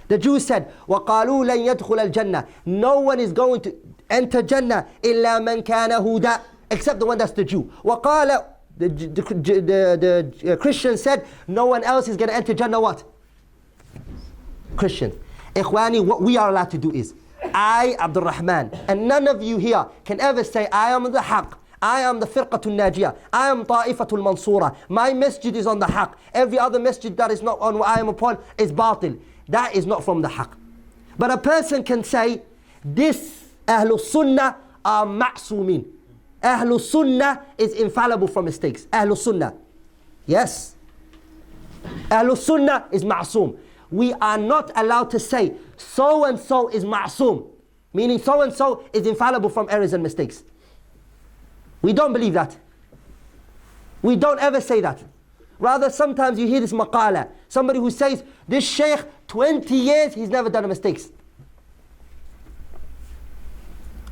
The Jews said, وقالوا لن يدخل الجنة, no one is going to enter Jannah إلا من كان هودا, except the one that's the Jew. وقال, the Christians said, no one else is going to enter Jannah what? Christians. Ikhwani, what we are allowed to do is, I, AbdulRahman, and none of you here can ever say, I am the haqq, I am the firqatul najiyah, I am ta'ifatul mansura, my masjid is on the haqq, every other masjid that is not on what I am upon is batil. That is not from the haqq. But a person can say, this Ahlul Sunnah are ma'sumin. Ahlul Sunnah is infallible from mistakes. Ahlul Sunnah. Yes. Ahlul Sunnah is ma'soom. We are not allowed to say so and so is ma'soom, meaning so and so is infallible from errors and mistakes. We don't believe that. We don't ever say that. Rather, sometimes you hear this maqala, somebody who says, this sheikh, 20 years, he's never done a mistake.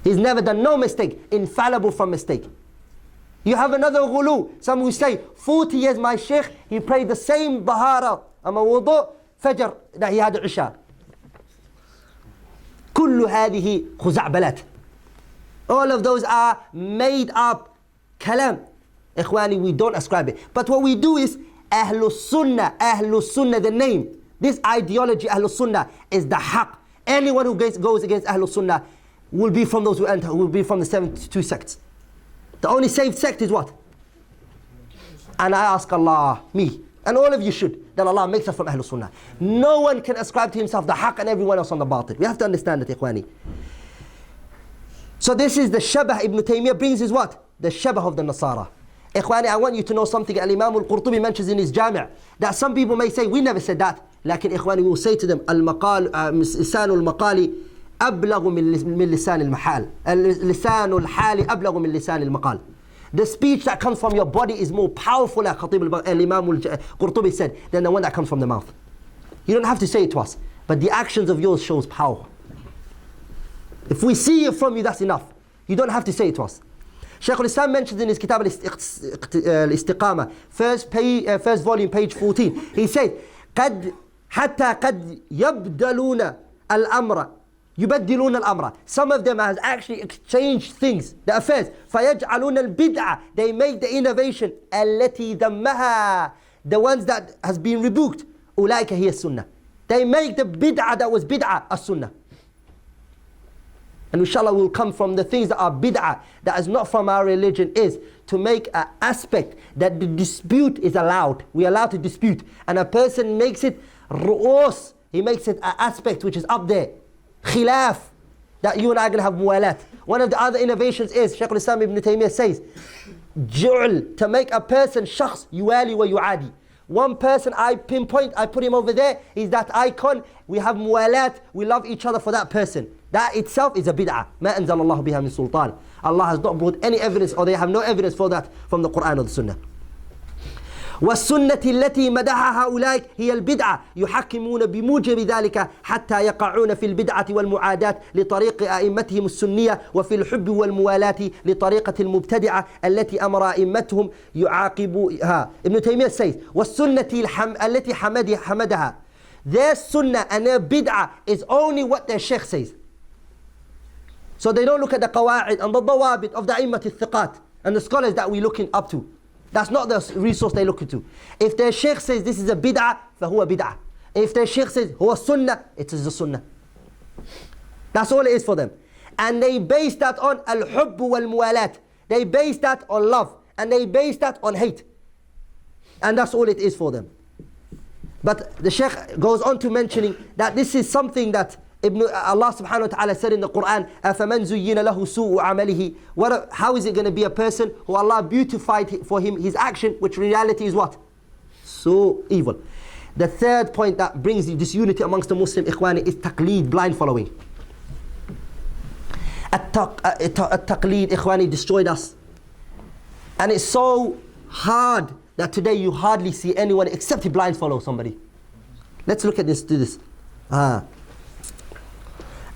He's never done no mistake, infallible from mistake. You have another ghulu, some who say, 40 years my sheikh, he prayed the same bahara, ama wudu, fajr, that he had isha. كل هذه خزعبلات. All of those are made up kalam. Ikhwani, we don't ascribe it. But what we do is, Ahlul Sunnah, the name, this ideology, Ahlul Sunnah, is the haqq. Anyone who goes against Ahlul Sunnah will be from those who enter, will be from the 72 sects. The only saved sect is what? And I ask Allah, me, and all of you should, that Allah makes us from Ahlul Sunnah. No one can ascribe to himself the haqq and everyone else on the batil. We have to understand that, Ikhwani. So this is the Shabah Ibn Taymiyyah brings is what? The Shabah of the Nasara. Ikhwani, I want you to know something Al-Imam Al-Qurtubi mentions in his Jami', that some people may say, we never said that. Lakin Ikhwani, we will say to them, Lisan al-Maqali أبلغ من لسان المحال. لسان الحال أبلغ من لسان المقال. The speech that comes from your body is more powerful, like Al-Imam Al-Qurtubi said, than the one that comes from the mouth. You don't have to say it to us, but the actions of yours shows power. If we see it from you, that's enough. You don't have to say it to us. Shaykh al-Islam mentions in his Kitab al-Istiqamah, first volume, page 14. He said, قد حتى قد يبدلون الأمر يبدلون الأمر. Some of them has actually exchanged things, the affairs. فيجعلون البدعة. They make the innovation التي ذمها, the ones that has been rebuked. أولئك هي السنة. They make the bid'ah that was bid'ah as sunnah. And inshallah will come from the things that are bid'ah, that is not from our religion, is to make an aspect that the dispute is allowed. We are allowed to dispute. And a person makes it ru'us, he makes it an aspect which is up there. Khilaf, that you and I are going to have muwalat. One of the other innovations is, Shaykh al-Islam Ibn Taymiyyah says, ju'l, to make a person shakhs yuwali wa yu'adi. One person I pinpoint, I put him over there, he's that icon, we have muwalat, we love each other for that person. That itself is a bid'ah. ما أنزل الله بها من سلطان. Allah has not brought any evidence, or they have no evidence for that from the Quran or the Sunnah. والسنة التي مدحها أولئك هي البدعة يحكمون بموجب ذلك حتى يقعون في البدعة والمعاداة لطريق أئمتهم السنية وفي الحب والموالاة لطريقة المبتدعة التي أمر أئمتهم يعاقبوها. Ibn Taymiyyah says, والسنة التي حمدها. Their sunnah and their bid'ah is only what their sheikh says. So they don't look at the qawa'id and the dawabit of the a'immat al-thiqat and the scholars that we're looking up to. That's not the resource they look into. If their sheikh says this is a bid'ah, فهو bid'ah. If their sheikh says huwa sunnah, it is a sunnah. That's all it is for them. And they base that on al-hubb wal-muwalat. They base that on love. And they base that on hate. And that's all it is for them. But the sheikh goes on to mentioning that this is something that Allah subhanahu wa ta'ala said in the Quran, أَفَمَنْ زُيِّنَ لَهُ سُوءُ عَمَلِهِ. How is it going to be a person who Allah beautified for him his action, which reality is what? So evil. The third point that brings disunity amongst the Muslim ikhwani is taqleed, blind following. At-taqleed ikhwani destroyed us. And it's so hard that today you hardly see anyone except he blind follow somebody. Let's look at this, do this.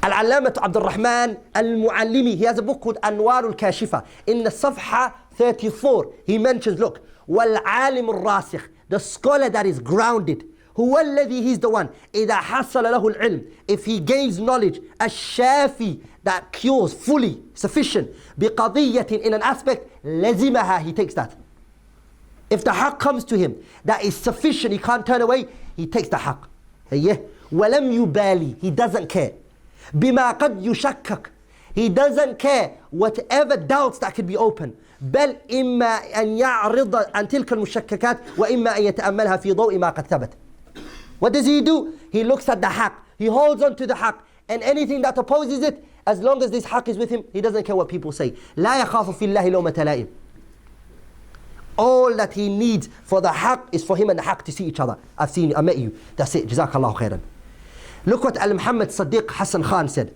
Al-Allamah AbdulRahman Al-Muallimi, he has a book called Anwar al-Kashifa. In the Safha 34, he mentions, look, وَالْعَالِمُ الرَّاسِخ, the scholar that is grounded. هو الذي, he's the one. إِذَا حَصَلَ لَهُ الْعِلْمِ, if he gains knowledge, الشافي, that cures fully, sufficient, بِقَضِيَّةٍ, in an aspect, لَزِمَهَا, he takes that. If the haqq comes to him, that is sufficient, he can't turn away, he takes the haqq. وَلَمْ يُبَالي, he doesn't care. بِمَا قَدْ يُشَكَّكْ, he doesn't care whatever doubts that could be open. بل إما أن يعرض عن تلك المشككات وإما أن يتأملها في ضوء ما قد ثبت. What does he do? He looks at the haqq, he holds on to the haqq, and anything that opposes it, as long as this haqq is with him, he doesn't care what people say. لا يخاف في الله لومة لائم. All that he needs for the haqq is for him and the haqq to see each other. I've seen you, I met you. That's it. Jazakallahu khairan. Look what Al-Muhammad Siddiq Hassan Khan said.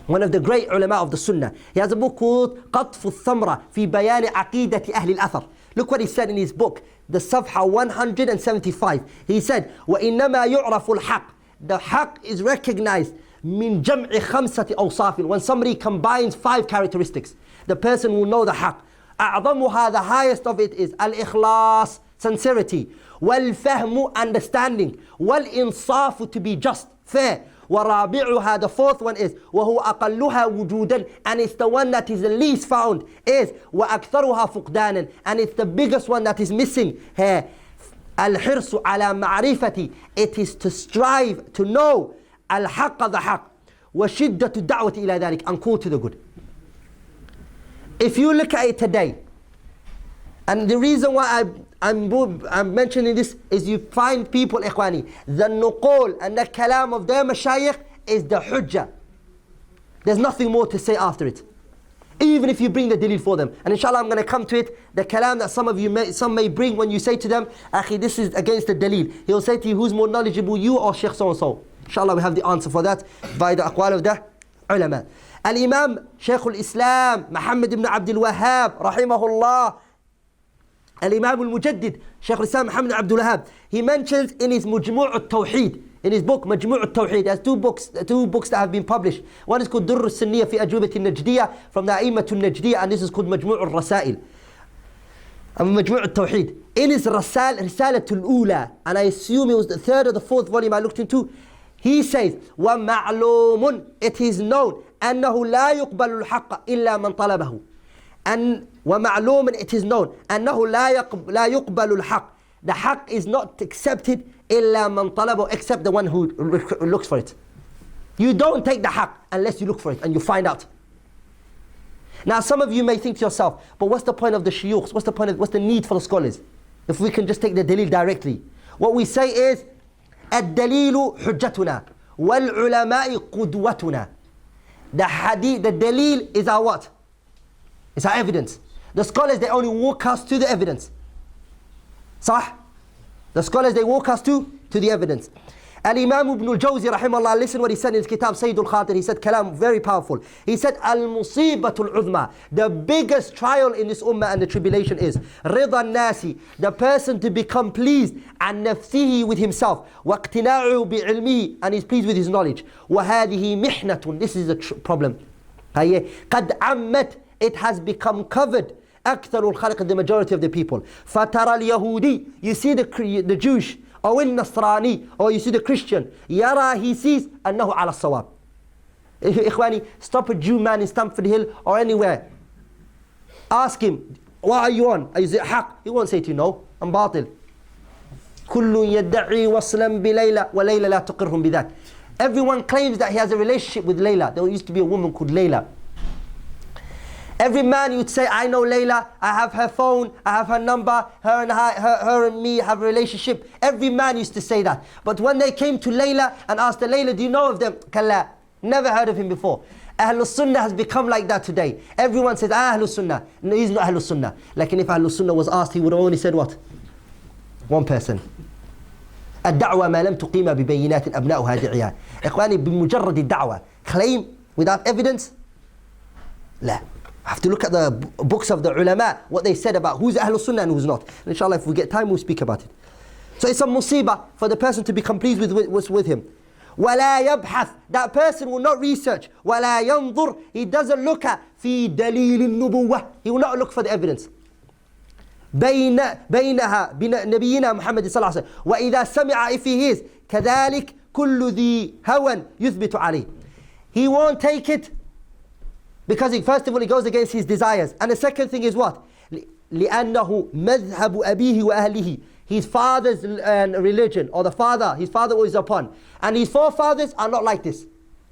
One of the great ulama of the Sunnah. He has a book called قطف الثمرة في بيان عقيدة أهل الأثر. Look what he said in his book, the Safha 175. He said, وإنما يعرف الحق. The haqq is recognized من جمع خمسة أوصاف. When somebody combines 5 characteristics, the person will know the haqq. أعظمها, the highest of it is الإخلاص, sincerity. والفهم, understanding. والإنصاف, to be just, fair. ورابعها, the fourth one is وهو أقلها وجودا, and it's the one that is the least found, is وأكثرها فقدانا, and it's the biggest one that is missing here. الحرص على معرفتي, it is to strive to know الحق, the haqq. وشدة الدعوة إلى ذلك, and call to the good. If you look at it today, and the reason why I'm mentioning this is you find people, ikhwani, the nuqul and the kalam of their mashayikh is the hujjah. There's nothing more to say after it. Even if you bring the dalil for them. And inshallah I'm going to come to it, the kalam that some may bring when you say to them, akhi, this is against the dalil. He'll say to you, who's more knowledgeable, you or Shaykh so and so. Inshallah we have the answer for that by the aqwal of the ulama. Al-Imam Shaykh al-Islam Muhammad ibn Abdul Wahhab rahimahullah, Al-Imam al-Mujaddid Shaykh al-Islam Muhammad ibn Abdul Wahhab, he mentions in his Majmu' al-Tawheed, in his book Majmu' al-Tawheed, there's two books that have been published. One is called Durr al-Sunniyah fi Ajubat al-Najdiyah from the A'immat al-Najdiyah, and this is called Majmu' al-Rasail. Majmu' al-Tawheed. In his Risalat al-Ula, and I assume it was the 3rd or the 4th volume I looked into, he says, وَمَعْلُومٌ, it is known, أَنَّهُ لَا يُقْبَلُ الْحَقَّ إِلَّا مَنْ طَلَبَهُ. And وَمَعْلُومٌ, it is known, أَنَّهُ لَا يُقْبَلُ الْحَقِّ, the haqq is not accepted إِلَّا مَنْ طَلَبَهُ, except the one who looks for it. You don't take the haqq unless you look for it and you find out. Now some of you may think to yourself, but what's the point of the shuyukhs? What's the need for the scholars? If we can just take the dalil directly. What we say is, الدليل حجتنا والعلماء قدوتنا. The hadith, the dalil is our what? It's our evidence. The scholars, they only walk us to the evidence. Sah? The scholars, they walk us to the evidence. Al-Imam Ibn al-Jawzi rahimahullah, listen what he said in his kitab Sayyid al-Khatir. He said kalam very powerful. He said al-musibatul uzma, the biggest trial in this ummah and the tribulation is rida nasi, the person to become pleased an nafsihi, with himself, waqtina'u bi'ilmihi, and he's pleased with his knowledge. Wa hadhihi mihnatun, this is a problem. Qad ammat, it has become covered. أكثر الخلق, the majority of the people. فترى اليهودي, you see the Jewish, أو النصراني, or you see the Christian, يرى, he sees أنه على الصواب. إخواني, stop a Jew man in Stamford Hill or anywhere. Ask him, what are you on? Is it haq? He won't say to you, no, I'm باطل. كل يدعي وصلا بليلى وليلى لا تقرهم بذاك. Everyone claims that he has a relationship with Layla. There used to be a woman called Layla. Every man, you'd say, I know Layla, I have her phone, I have her number, her and me have a relationship. Every man used to say that. But when they came to Layla and asked the Layla, do you know of them? Kalla, never heard of him before. Ahlul Sunnah has become like that today. Everyone says, Ahlul Sunnah. No, he's not Ahlul Sunnah. Like if Ahlul Sunnah was asked, he would have only said what? One person. الدعوة ما لم تقيم ببينات أبناؤها دعيان. إخواني, بمجرد الدعوة, claim without evidence, لا. I have to look at the books of the ulama, what they said about who's Ahlul Sunnah and who's not. And inshallah, if we get time, we'll speak about it. So it's a musibah for the person to become pleased with what's with him. وَلَا يَبْحَث, that person will not research. وَلَا يَنظُرْ, he doesn't look at فِي دَلِيلِ النُّبُوَّةِ, he will not look for the evidence. بينها نبينا محمد صلى الله عليه وسلم وإذا سمع, if he hears, كذلك كل ذي هوى يثبت عليه. He won't take it because first of all, he goes against his desires. And the second thing is what? لأنه مذهب أبيه وأهله. His father's religion, or his father was upon. And his forefathers are not like this.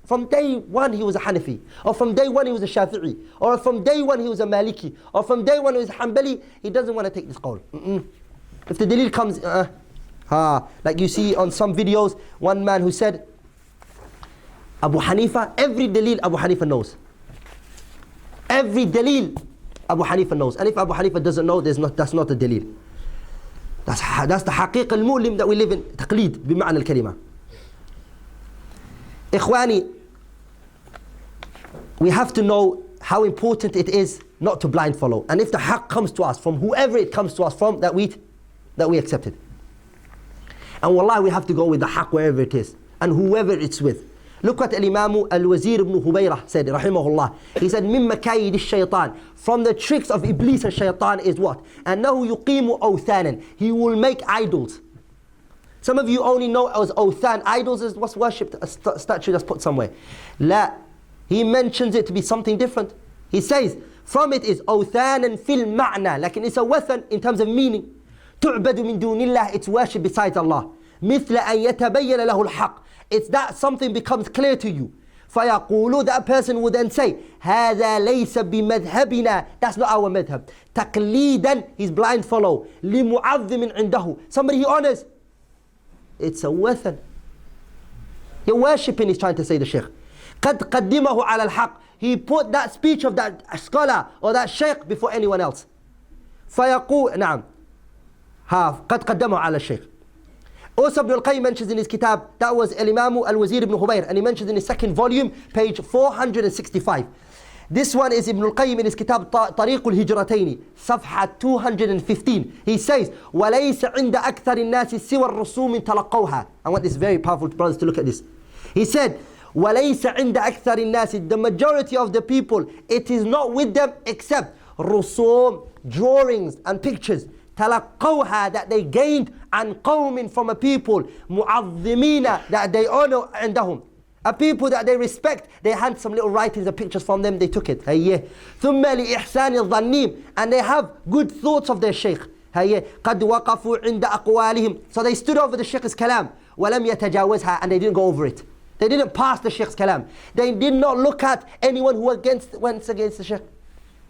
From day one he was a Hanafi, or from day one he was a Shafi'i, or from day one he was a Maliki, or from day one he was a Hanbali. He doesn't want to take this qawl. If the dalil comes, like you see on some videos, one man who said, Abu Hanifa, every dalil Abu Hanifa knows. Every dalil. Abu Hanifa knows. And if Abu Hanifa doesn't know, that's not a dalil. That's the حقيقة المؤلم that we live in. تقليد بمعنى الكلمة. إخواني, we have to know how important it is not to blind follow. And if the haqq comes to us from whoever it comes to us from, that we accept it. And wallahi, we have to go with the haqq wherever it is and whoever it's with. Look what Imam al-Wazir ibn Hubayrah said, rahimahullah. He said, "Min makayid ash-shaytan." From the tricks of Iblis and shaytan is what? أنه يقيم أوثانا. He will make idols. Some of you only know as awthan. Idols is what's worshipped, a statue that's put somewhere. La. He mentions it to be something different. He says, from it is أوثانا في المعنى. Like it's a wathan in terms of meaning. تعبد من دون الله. It's worship besides Allah. مثل أن يتبين له الحق. It's that something becomes clear to you. فيقول, that person would then say, هذا ليس بمذهبنا. That's not our madhab. تقليدا, he's blind follow. لمعظم عنده. Somebody he honors. It's a wathan. You're worshipping, he's trying to say the shaykh. قد قدمه على الحق. He put that speech of that scholar or that shaykh before anyone else. فيقول, نعم. قد قدمه على الشيخ. Also Ibn al-Qayyim mentions in his kitab, that was Imam al-Wazir ibn Hubayr, and he mentions in his second volume, page 465. This one is Ibn al-Qayyim in his kitab طريق الهجرتين, صفحة 215. He says, وليس عند أكثر الناس سوى الرسوم تلقوها. I want this very powerful brothers to look at this. He said, وليس عند أكثر الناس, the majority of the people, it is not with them except رسوم, drawings and pictures. تلقوها, that they gained عن قوم, from a people, معظمين, that they honor عندهم, a people that they respect. They had some little writings and pictures from them, they took it. ثم لإحسان الظنين, and they have good thoughts of their shaykh. قد وقفوا عند أقوالهم, so they stood over the shaykh's kalam. ولم يتجاوزها, and they didn't go over it. They didn't pass the shaykh's kalam. They did not look at anyone who went against the shaykh.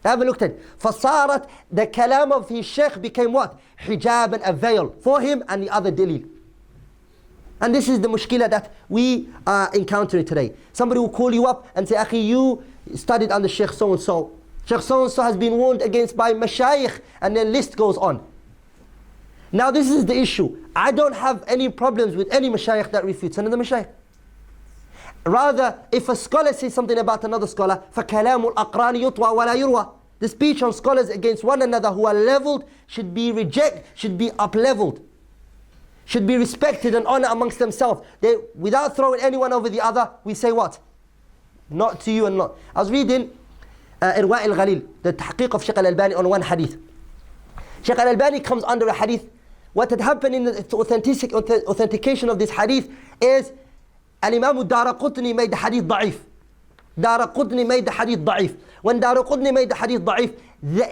They haven't looked at it. فصارت, the kalam of his shaykh became what? Hijab, and a veil for him and the other dalil. And this is the mushkila that we are encountering today. Somebody will call you up and say, Akhi, you studied under Shaykh so-and-so. Shaykh so-and-so has been warned against by mashayikh, and the list goes on. Now this is the issue. I don't have any problems with any mashayikh that refutes another mashayikh. Rather, if a scholar says something about another scholar, فَكَلَامُ الْأَقْرَانِ يُطْوَى وَلَا يُرْوَى. The speech on scholars against one another who are leveled should be should be up-leveled, should be respected and honored amongst themselves. Without throwing anyone over the other, we say what? Not to you and not. I was reading Irwa al-Ghalil, the tahqiq of Shaykh al-Albani on one hadith. Shaykh al-Albani comes under a hadith. What had happened in the authentication of this hadith is Al-Imam al-Daraqutni made the hadith da'if. Daraqutni made the hadith da'if. When Daraqutni made the hadith da'if,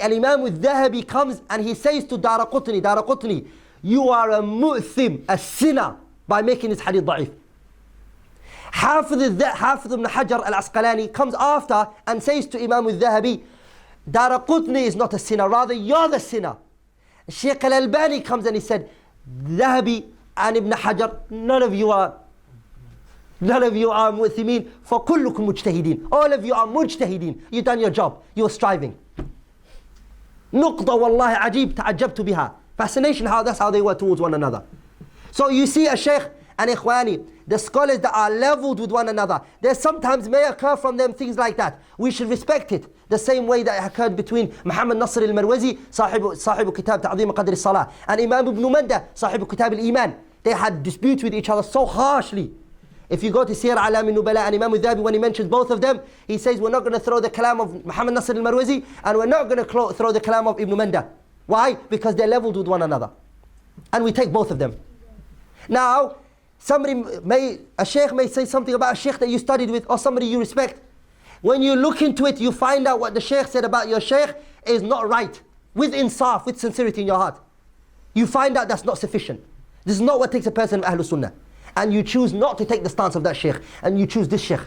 Al-Imam al-Dhahabi comes and he says to Daraqutni, you are a mu'thim, a sinner, by making this hadith da'if. Hafiz ibn Hajar al-Asqalani comes after and says to Imam al-Dhahabi, Daraqutni is not a sinner, rather you're the sinner. Shaykh al-Albani comes and he said, Dhahabi and Ibn Hajar, none of you are mu'thimin, for kullukum mujtahideen. All of you are mujtahideen. You've done your job. You're striving. Nuqta wallahi ajib ta'ajjabtu biha. Fascination, that's how they were towards one another. So you see a shaykh and ikhwani, the scholars that are leveled with one another, there sometimes may occur from them things like that. We should respect it. The same way that occurred between Muhammad Nasr al-Marwazi, صاحب kitab ta'zim qadr al-salah, and Imam ibn Manda, صاحب kitab al-Iman. They had disputes with each other so harshly. If you go to Siyar Alam al-Nubala and Imam al-Dhahabi, when he mentions both of them, he says we're not going to throw the kalam of Muhammad Nasr al-Marwazi and we're not going to throw the kalam of Ibn Manda. Why? Because they're leveled with one another. And we take both of them. Now, a shaykh may say something about a shaykh that you studied with or somebody you respect. When you look into it, you find out what the shaykh said about your shaykh is not right. With insaf, with sincerity in your heart. You find out that's not sufficient. This is not what takes a person of Ahlul Sunnah. And you choose not to take the stance of that shaykh, and you choose this shaykh.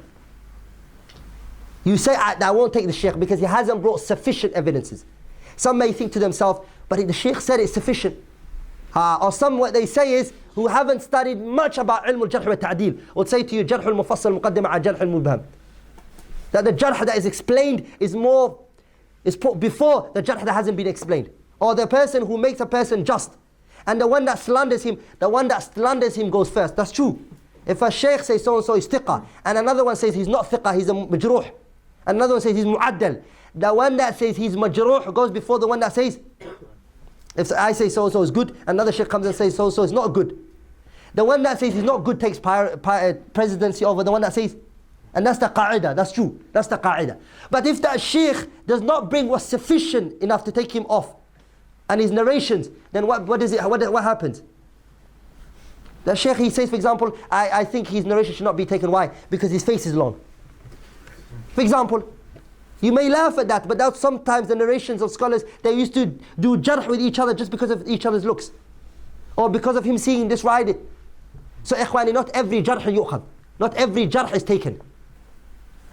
You say, I won't take the shaykh because he hasn't brought sufficient evidences. Some may think to themselves, but the shaykh said it's sufficient. Or some, what they say is, who haven't studied much about ilm al-jarh wa ta'dil, would say to you, jarh al-mufassal muqaddam ala jarh al-mubham. That the jarh that is explained is more is put before the jarh that hasn't been explained. Or the person who makes a person just. And the one that slanders him goes first. That's true. If a shaykh says so-and-so is thiqah, and another one says he's not thiqah, he's a majruh, another one says he's mu'addal, the one that says he's majruh goes before the one that says, if I say so-and-so is good, another shaykh comes and says so-and-so is not good. The one that says he's not good takes presidency over the one that says, and that's the qa'idah, that's true, that's the qa'idah. But if that shaykh does not bring what's sufficient enough to take him off, and his narrations, then what happens? The shaykh, he says, for example, I think his narration should not be taken. Why? Because his face is long. For example, you may laugh at that, but that's sometimes the narrations of scholars, they used to do jarh with each other just because of each other's looks. Or because of him seeing this ride. So ikhwani, not every jarh yu'khad. Not every jarh is taken.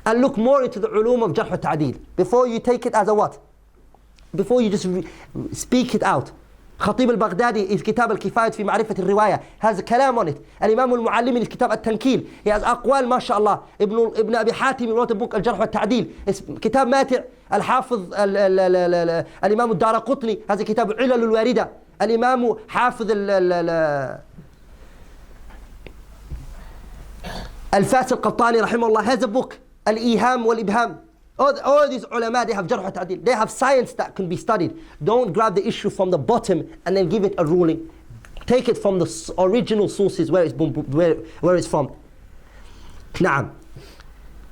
And look more into the ulum of jarh wa ta'deel. Before you take it as a what? Before you just speak it out. خطيب البغدادي is كتاب الكفاية في معرفة الرواية has a كلام on it. الإمام المعلمي is كتاب التنكيل. He has أقوال ما شاء الله. ابن أبي حاتم wrote a book الجرح والتعديل. كتاب ماتع. الحافظ الإمام الدارقطني has a كتاب علل الواردة. الإمام حافظ الفاس القطاني رحمه الله has a book الإيهام والإبهام. All these ulama, they have jarh wa ta'deel. They have science that can be studied. Don't grab the issue from the bottom and then give it a ruling. Take it from the original sources where it's from. Na'am.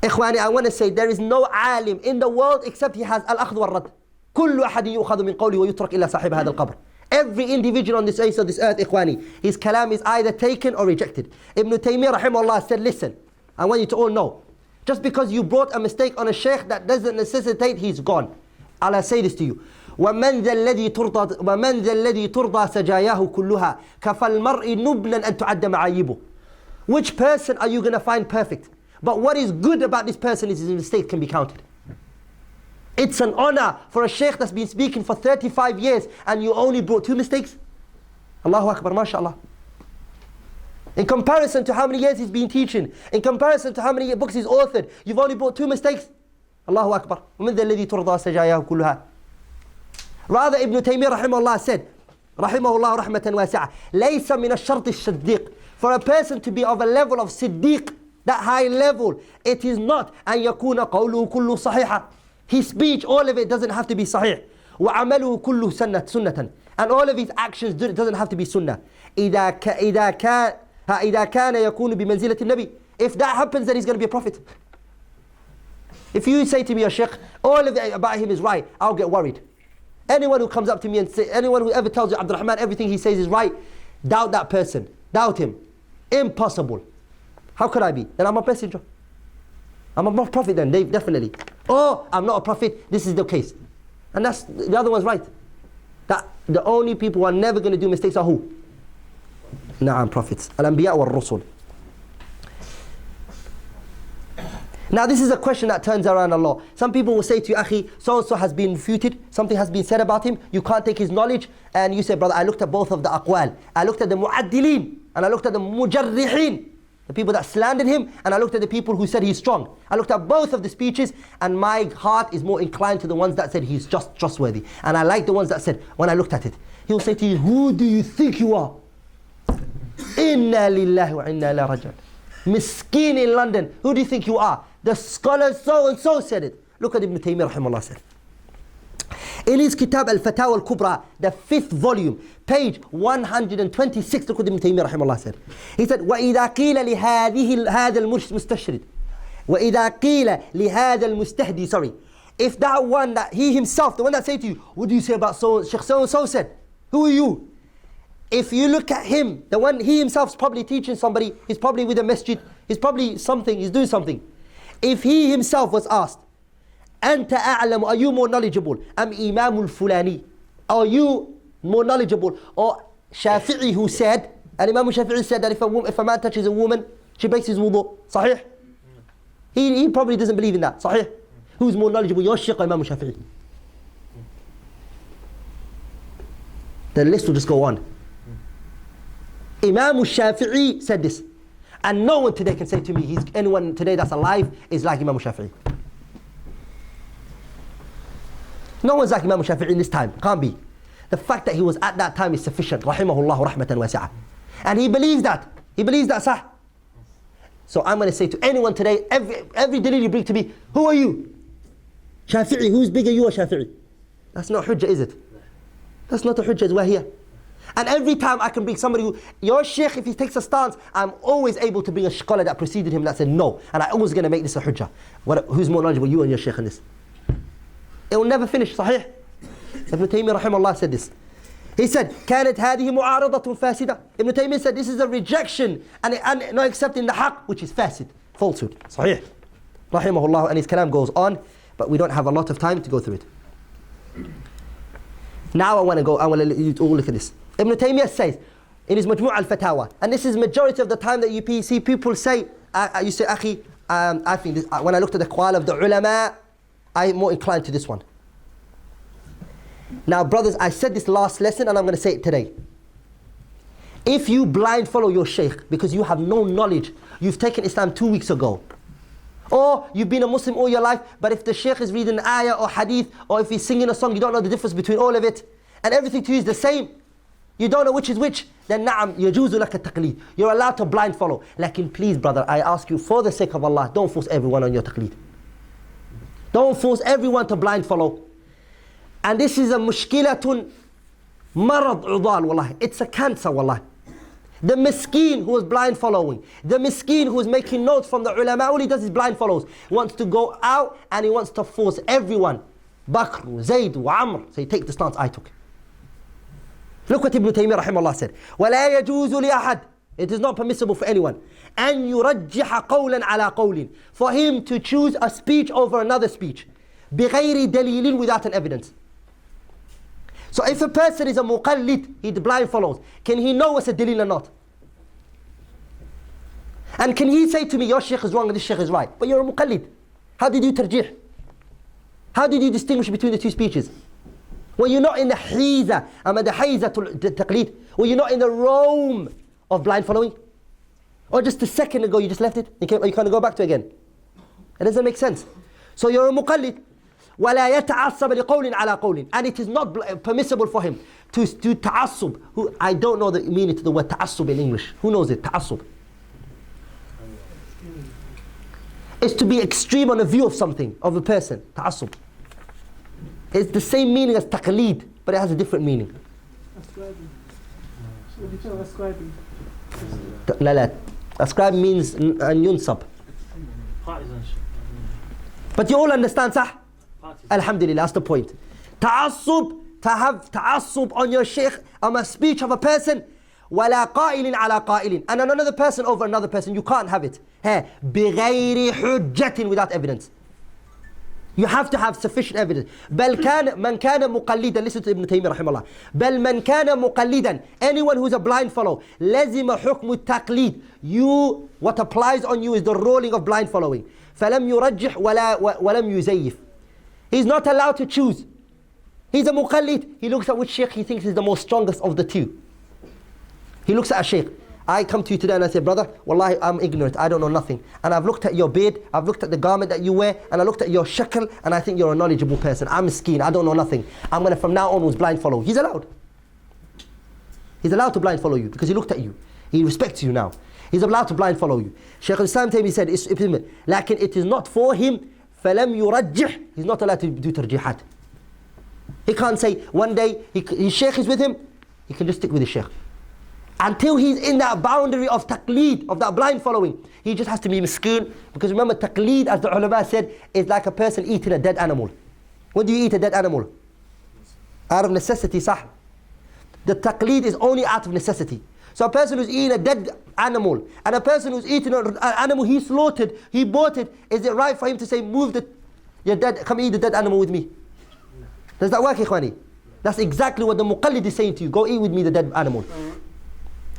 Ikhwani, I want to say there is no alim in the world except he has al-akhdh wal-rad. كل أحد يؤخذ من قوله ويترك إلا صاحب هذا القبر. Every individual on this face of this earth, ikhwani, his kalam is either taken or rejected. Ibn Taymiyyah rahimahullah said, listen, I want you to all know, just because you brought a mistake on a shaykh, that doesn't necessitate he's gone. I'll say this to you. وَمَنْ ذَا الَّذِي تُرْضَى سَجَايَاهُ كُلُّهَا كَفَى الْمَرْءِ نُبْلًا أَن تُعَدَّ مَعَايِبُهُ. Which person are you going to find perfect? But what is good about this person is his mistakes can be counted. It's an honor for a shaykh that's been speaking for 35 years and you only brought 2 mistakes. Allahu Akbar, mashallah. In comparison to how many years he's been teaching, in comparison to how many books he's authored, you've only brought 2 mistakes. Allahu Akbar. وَمِنْ ذَا الَّذِي تُرْضَى سَجَايَاهُ كُلُّهَا. Rather, Ibn Taymiyyah rahimahullah said, rahimahullah rahmatan wasi'ah, لَيْسَ مِنَ الشَّرْطِ الشَّدِّيقِ. For a person to be of a level of siddiq, that high level, it is not أَن يَكُونَ قَوْلُهُ كُلُّ صَحِيحًا. His speech, all of it doesn't have to be sahih. وَعَمَلُهُ كُلُّ سُنَّةً. And all of his actions doesn't have to be sunnah. إِذَا كَانَ يَكُونُ بِمَنْزِلَةِ النَّبِي. If that happens, then he's going to be a prophet. If you say to me, a shaykh, all of it about him is right, I'll get worried. Anyone who comes up to me and say, anyone who ever tells you AbdulRahman everything he says is right, doubt that person. Doubt him. Impossible. How could I be? Then I'm a messenger. I'm a prophet then, definitely. Oh, I'm not a prophet, this is the case. And that's, the other one's right. That the only people who are never going to do mistakes are who? Na'am, prophets. Al-Anbiya wal-Rusul. Now this is a question that turns around a lot. Some people will say to you, Akhi, so-and-so has been refuted, something has been said about him, you can't take his knowledge, and you say, brother, I looked at both of the aqwal. I looked at the mu'addilin, and I looked at the mujarrihin, the people that slandered him, and I looked at the people who said he's strong. I looked at both of the speeches, and my heart is more inclined to the ones that said he's just trustworthy. And I like the ones that said, when I looked at it, he will say to you, who do you think you are? Inna lillahi wa inna ilayhi raji'un. Miskeen in London, who do you think you are? The scholar so and so said it. Look at Ibn Taymiyyah rahimahullah said. In his Kitab al-Fatawa al-Kubra, the 5th volume, page 126, look what Ibn Taymiyyah rahimahullah said. He said, وَإِذَا قِيلَ هَذَا الْمُسْتَشْرِد وَإِذَا قِيلَ لِهَذَا الْمُسْتَهْدِي. Sorry. If that one that he himself, the one that say to you, what do you say about so Sheikh so and so said? Who are you? If you look at him, the one he himself's probably teaching somebody, he's probably with a masjid, he's probably something, he's doing something. If he himself was asked, أنت أعلم, are you more knowledgeable? أم إمام الفلاني, are you more knowledgeable? Or Shafi'i who said, and Imam Shafi'i said that if a man touches a woman, she breaks his wudu. Sahih? He probably doesn't believe in that. Sahih? Who's more knowledgeable? Your Shaykh or Imam Shafi'i? The list will just go on. Imam Shafi'i said this. And no one today can say to me, anyone today that's alive is like Imam Shafi'i. No one's like Imam Shafi'i in this time. Can't be. The fact that he was at that time is sufficient. Rahimahullah rahmatan wasi'ah. And he believes that. He believes that, sah. So I'm going to say to anyone today, every dalil you bring to me, who are you? Shafi'i. Who's bigger, you or Shafi'i? That's not hujjah, is it? That's not a hujjah, we're here. And every time I can bring somebody who, your sheikh, if he takes a stance, I'm always able to bring a scholar that preceded him that said no. And I'm always going to make this a hujjah. Who's more knowledgeable, you and your sheikh in this? It will never finish, sahih? Ibn Taymiyyah rahimahullah said this. He said, كانت هذه معارضة فاسدة. Ibn Taymiyyah said this is a rejection and not accepting the haqq, which is fasid, falsehood. Sahih. Rahimahullah, and his kalam goes on, but we don't have a lot of time to go through it. Now I want to let you all look at this. Ibn Taymiyyah says in his Majmu' al-Fatawa, and this is majority of the time that you see people say, you say, Akhi, I think this, when I looked at the qawal of the ulama, I'm more inclined to this one. Now brothers, I said this last lesson and I'm going to say it today. If you blind follow your shaykh because you have no knowledge, you've taken Islam 2 weeks ago, or you've been a Muslim all your life, but if the shaykh is reading an ayah or hadith, or if he's singing a song, you don't know the difference between all of it, and everything to you is the same, you don't know which is which, then na'am, yajuzu laka taqleed. You're allowed to blind follow. Lakin please brother, I ask you for the sake of Allah, don't force everyone on your taqleed. Don't force everyone to blind follow. And this is a mushkilatun marad udal, wallah. It's a cancer, wallah. The miskeen who is blind following, the miskeen who is making notes from the ulama, all he does is blind follows. He wants to go out and he wants to force everyone. Bakr, Zayd, Amr. So he take the stance I took. Look what Ibn Taymiyyah rahimahullah said. وَلَا يَجُوزُ لِأَحَدٍ. It is not permissible for anyone. أَن يُرَجِّحَ قَوْلًا عَلَى قَوْلٍ. For him to choose a speech over another speech. بِغَيْرِ دَلِيلٍ, without an evidence. So if a person is a muqallid, he blind follows, can he know what's a dalil or not? And can he say to me, your shaykh is wrong and this shaykh is right? But you're a muqallid. How did you tarjih? How did you distinguish between the two speeches? When you're not in the hiza, the hayzatul taqleed, when you're not in the realm of blind following? Or just a second ago you just left it, you can't go back to it again. It doesn't make sense. So you're a muqallid. وَلَا يَتَعَصَّبَ لِقَوْلٍ عَلَى قَوْلٍ. And it is not permissible for him to do ta'assub. I don't know the meaning to the word ta'assub in English. Who knows it? Ta'assub. It's to be extreme on a view of something, of a person. Ta'assub. It's the same meaning as taqleed, but it has a different meaning.
Ascribing. What do you call ascribing?
لا. Ascribe means an yunsab. But you all understand, sah? Alhamdulillah, that's the point. Ta'assub, to have ta'assub on your shaykh, on a speech of a person, وَلَا قَائِلٍ عَلَى قَائِلٍ. And another person over another person, you can't have it. بِغَيْرِ حُجَّةٍ, without evidence. You have to have sufficient evidence. بل كان من كان مقلدا, listen to Ibn Taymiyyah رحمه الله. بل من كان مقلدا, anyone who's a blind follower, لزم حكم التقليد. What applies on you is the ruling of blind following. فلم يرجح ولم يزيف. He's not allowed to choose. He's a muqallid. He looks at which shaykh he thinks is the most strongest of the two. He looks at a shaykh. I come to you today and I say, brother, wallahi, I'm ignorant, I don't know nothing. And I've looked at your beard, I've looked at the garment that you wear, and I looked at your shakl, and I think you're a knowledgeable person. I'm miskeen, I don't know nothing. I'm going to from now onwards blind follow. He's allowed. He's allowed to blind follow you because he looked at you. He respects you now. He's allowed to blind follow you. Shaykh al-Islam Taymiyyah said, لكن it is not for him, فَلَمْ يُرَجِّحْ. He's not allowed to do tarjihat. He can't say one day his shaykh is with him, he can just stick with his shaykh. Until he's in that boundary of taqleed, of that blind following, he just has to be miskeen. Because remember, taqleed, as the ulama said, is like a person eating a dead animal. When do you eat a dead animal? Out of necessity, sah. The taqleed is only out of necessity. So a person who's eating a dead animal, and a person who's eating an animal he slaughtered, he bought it, is it right for him to say, you're dead, come eat the dead animal with me? Does that work, ikhwani? That's exactly what the muqallid is saying to you. Go eat with me the dead animal.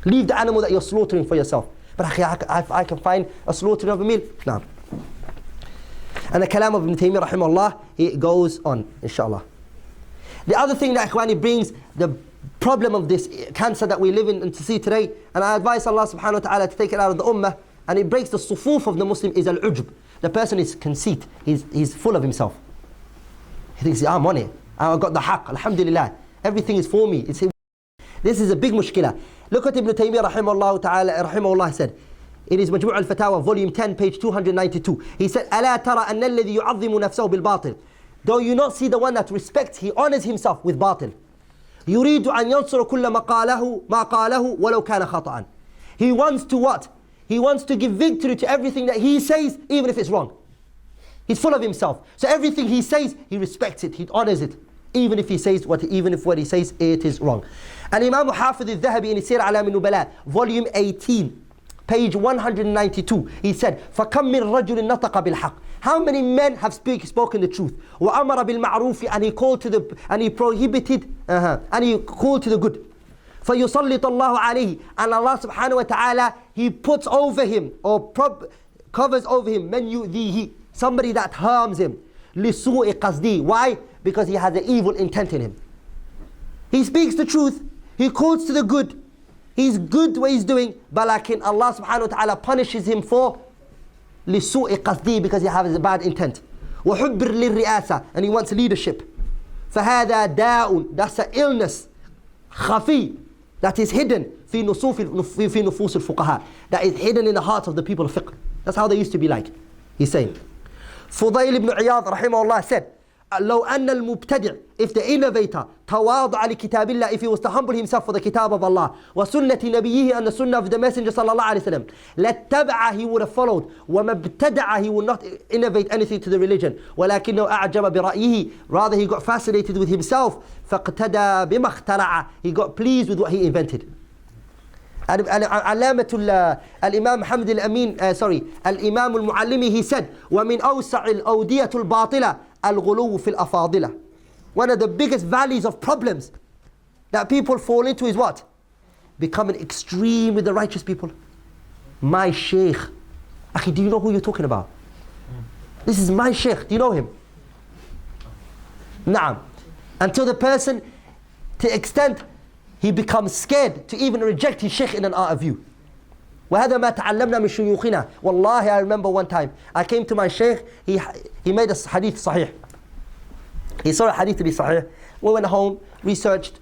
Leave the animal that you're slaughtering for yourself. But I can find a slaughtering of a meal. No. And the kalam of Ibn Taymiyyah rahimahullah, it goes on, inshallah. The other thing that ikhwani brings the problem of this cancer that we live in and to see today, and I advise Allah subhanahu wa ta'ala to take it out of the ummah, and it breaks the sufuf of the Muslim, is al-ujb. The person is conceit, he's full of himself. He thinks, I'm on it, I got the haqq, alhamdulillah. Everything is for me. This is a big mushkila. Look at Ibn Taymiyyah rahimahullah said, in his Majmu' al-Fatawa, volume 10, page 292. He said, أَلَا تَرَى أَنَّ الَّذِي يُعَظِّمُ نَفْسَهُ بِالْبَاطِلِ. Don't you not see the one that respects, he honors himself with batil. يُرِيدُ أَن يَنصُرَ كُلَّ مَا قَالَهُ وَلَوْ كَانَ خَطَأً. He wants to what? He wants to give victory to everything that he says, even if it's wrong. He's full of himself. So everything he says, he respects it, he honors it. Even if what he says, it is wrong. And Imam Hafiz al-Dhahabi in Sir Alam al-Nubala, volume 18, page 192, he said, فَكَمْ مِنْ رَجُلٍ نَطَقَ بِالْحَقِّ. How many men have spoken the truth? وَأَمَرَ بِالْمَعْرُوفِ, and he called to the, and he prohibited, and he called to the good. فَيُصَلِّطَ اللَّهُ عَلَيْهِ, and Allah subhanahu wa ta'ala, he puts over him, or covers over him, مَنْ يُؤْذِيهِ, somebody that harms him. لِسُوءِ قَصْدِهِ. Why? Because he has an evil intent in him. He speaks the truth, he calls to the good, he's good what he's doing, but Allah subhanahu wa ta'ala punishes him for لِسُوءِ قَصْدِهِ, because he has a bad intent. وَحُبِّرْ لِلرِّئَاسَةِ, and he wants leadership. فَهَذَا دَاءٌ, that's an illness, خَفِي, that is hidden, في نفوس الفقهاء, that is hidden in the hearts of the people of fiqh. That's how they used to be like. He's saying. Fudayl ibn Iyad rahimahullah said, لو أن المبتدع, if the innovator, تواضع لكتاب الله, if he was to humble himself for the kitab of Allah, وسنة نبيه, and the sunnah of the messenger sallallahu alayhi wasallam, لاتبع, he would have followed, وما ابتدع, he would not innovate anything to the religion, ولكنه أعجب برأيه, rather he got fascinated with himself, فاقتدى بما اخترع, he got pleased with what he invented. علامة الإمام محمد الأمين الإمام المعلمي, he said, ومن أوسع الأودية الباطلة الغلو في الأفاضلة. One of the biggest valleys of problems that people fall into is what? Becoming extreme with the righteous people. My sheikh. Akhi, do you know who you're talking about? This is my sheikh. Do you know him? Naam. Until the person, to the extent he becomes scared to even reject his sheikh in an art of view. وهذا ما تعلمنا من شيوخنا. Wallahi, I remember one time I came to my sheikh, he made a hadith sahih. He saw a hadith to be sahih. We went home, researched,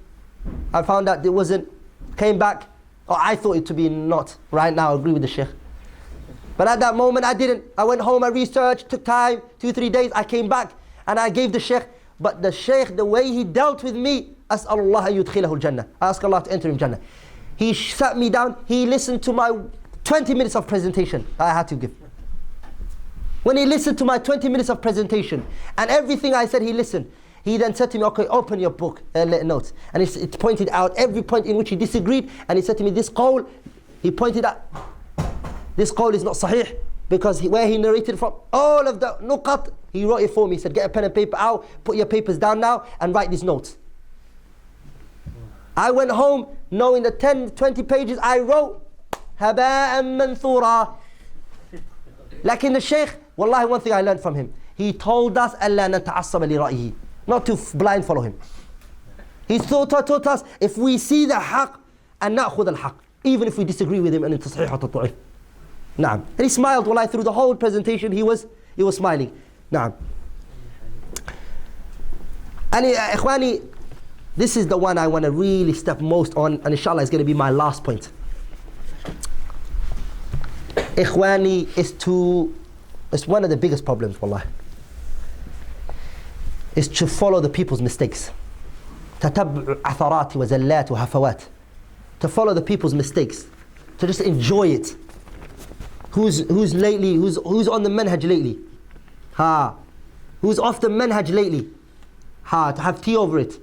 I found out it wasn't, came back, I thought it to be not. Right now I agree with the sheikh. But at that moment I didn't. I went home, I researched, took time, 2-3 days, I came back and I gave the sheikh. But the sheikh, the way he dealt with me, أسأل الله أن يدخله الجنة. I ask Allah to enter him Jannah. He sat me down, he listened to my 20 minutes of presentation I had to give. When he listened to my 20 minutes of presentation and everything I said, he listened. He then said to me, okay, open your book, notes. And it pointed out every point in which he disagreed, and he said to me, this qawl, he pointed out, this qawl is not sahih, because where he narrated from, all of the nuqat, he wrote it for me. He said, get a pen and paper out, put your papers down now, and write these notes. I went home knowing the 10-20 pages I wrote, haba'an manthura. Like in the Shaykh, wallahi, one thing I learned from him, he told us alla nata'assaba li ra'yihi, not to blind follow him. He taught us, if we see the haqq, and na'khud al-haqq, even if we disagree with him, and it's sahih wa ta'if. Naam. And he smiled, wallahi, through the whole presentation, he was smiling. Naam. And ikhwani, this is the one I want to really step most on, and inshallah it's going to be my last point. Ikhwani, it's one of the biggest problems, wallahi. Is to follow the people's mistakes. تتبع عثرات وزلات وهفوات. To follow the people's mistakes. To just enjoy it. Who's lately, who's on the manhaj lately? Who's off the manhaj lately? To have tea over it.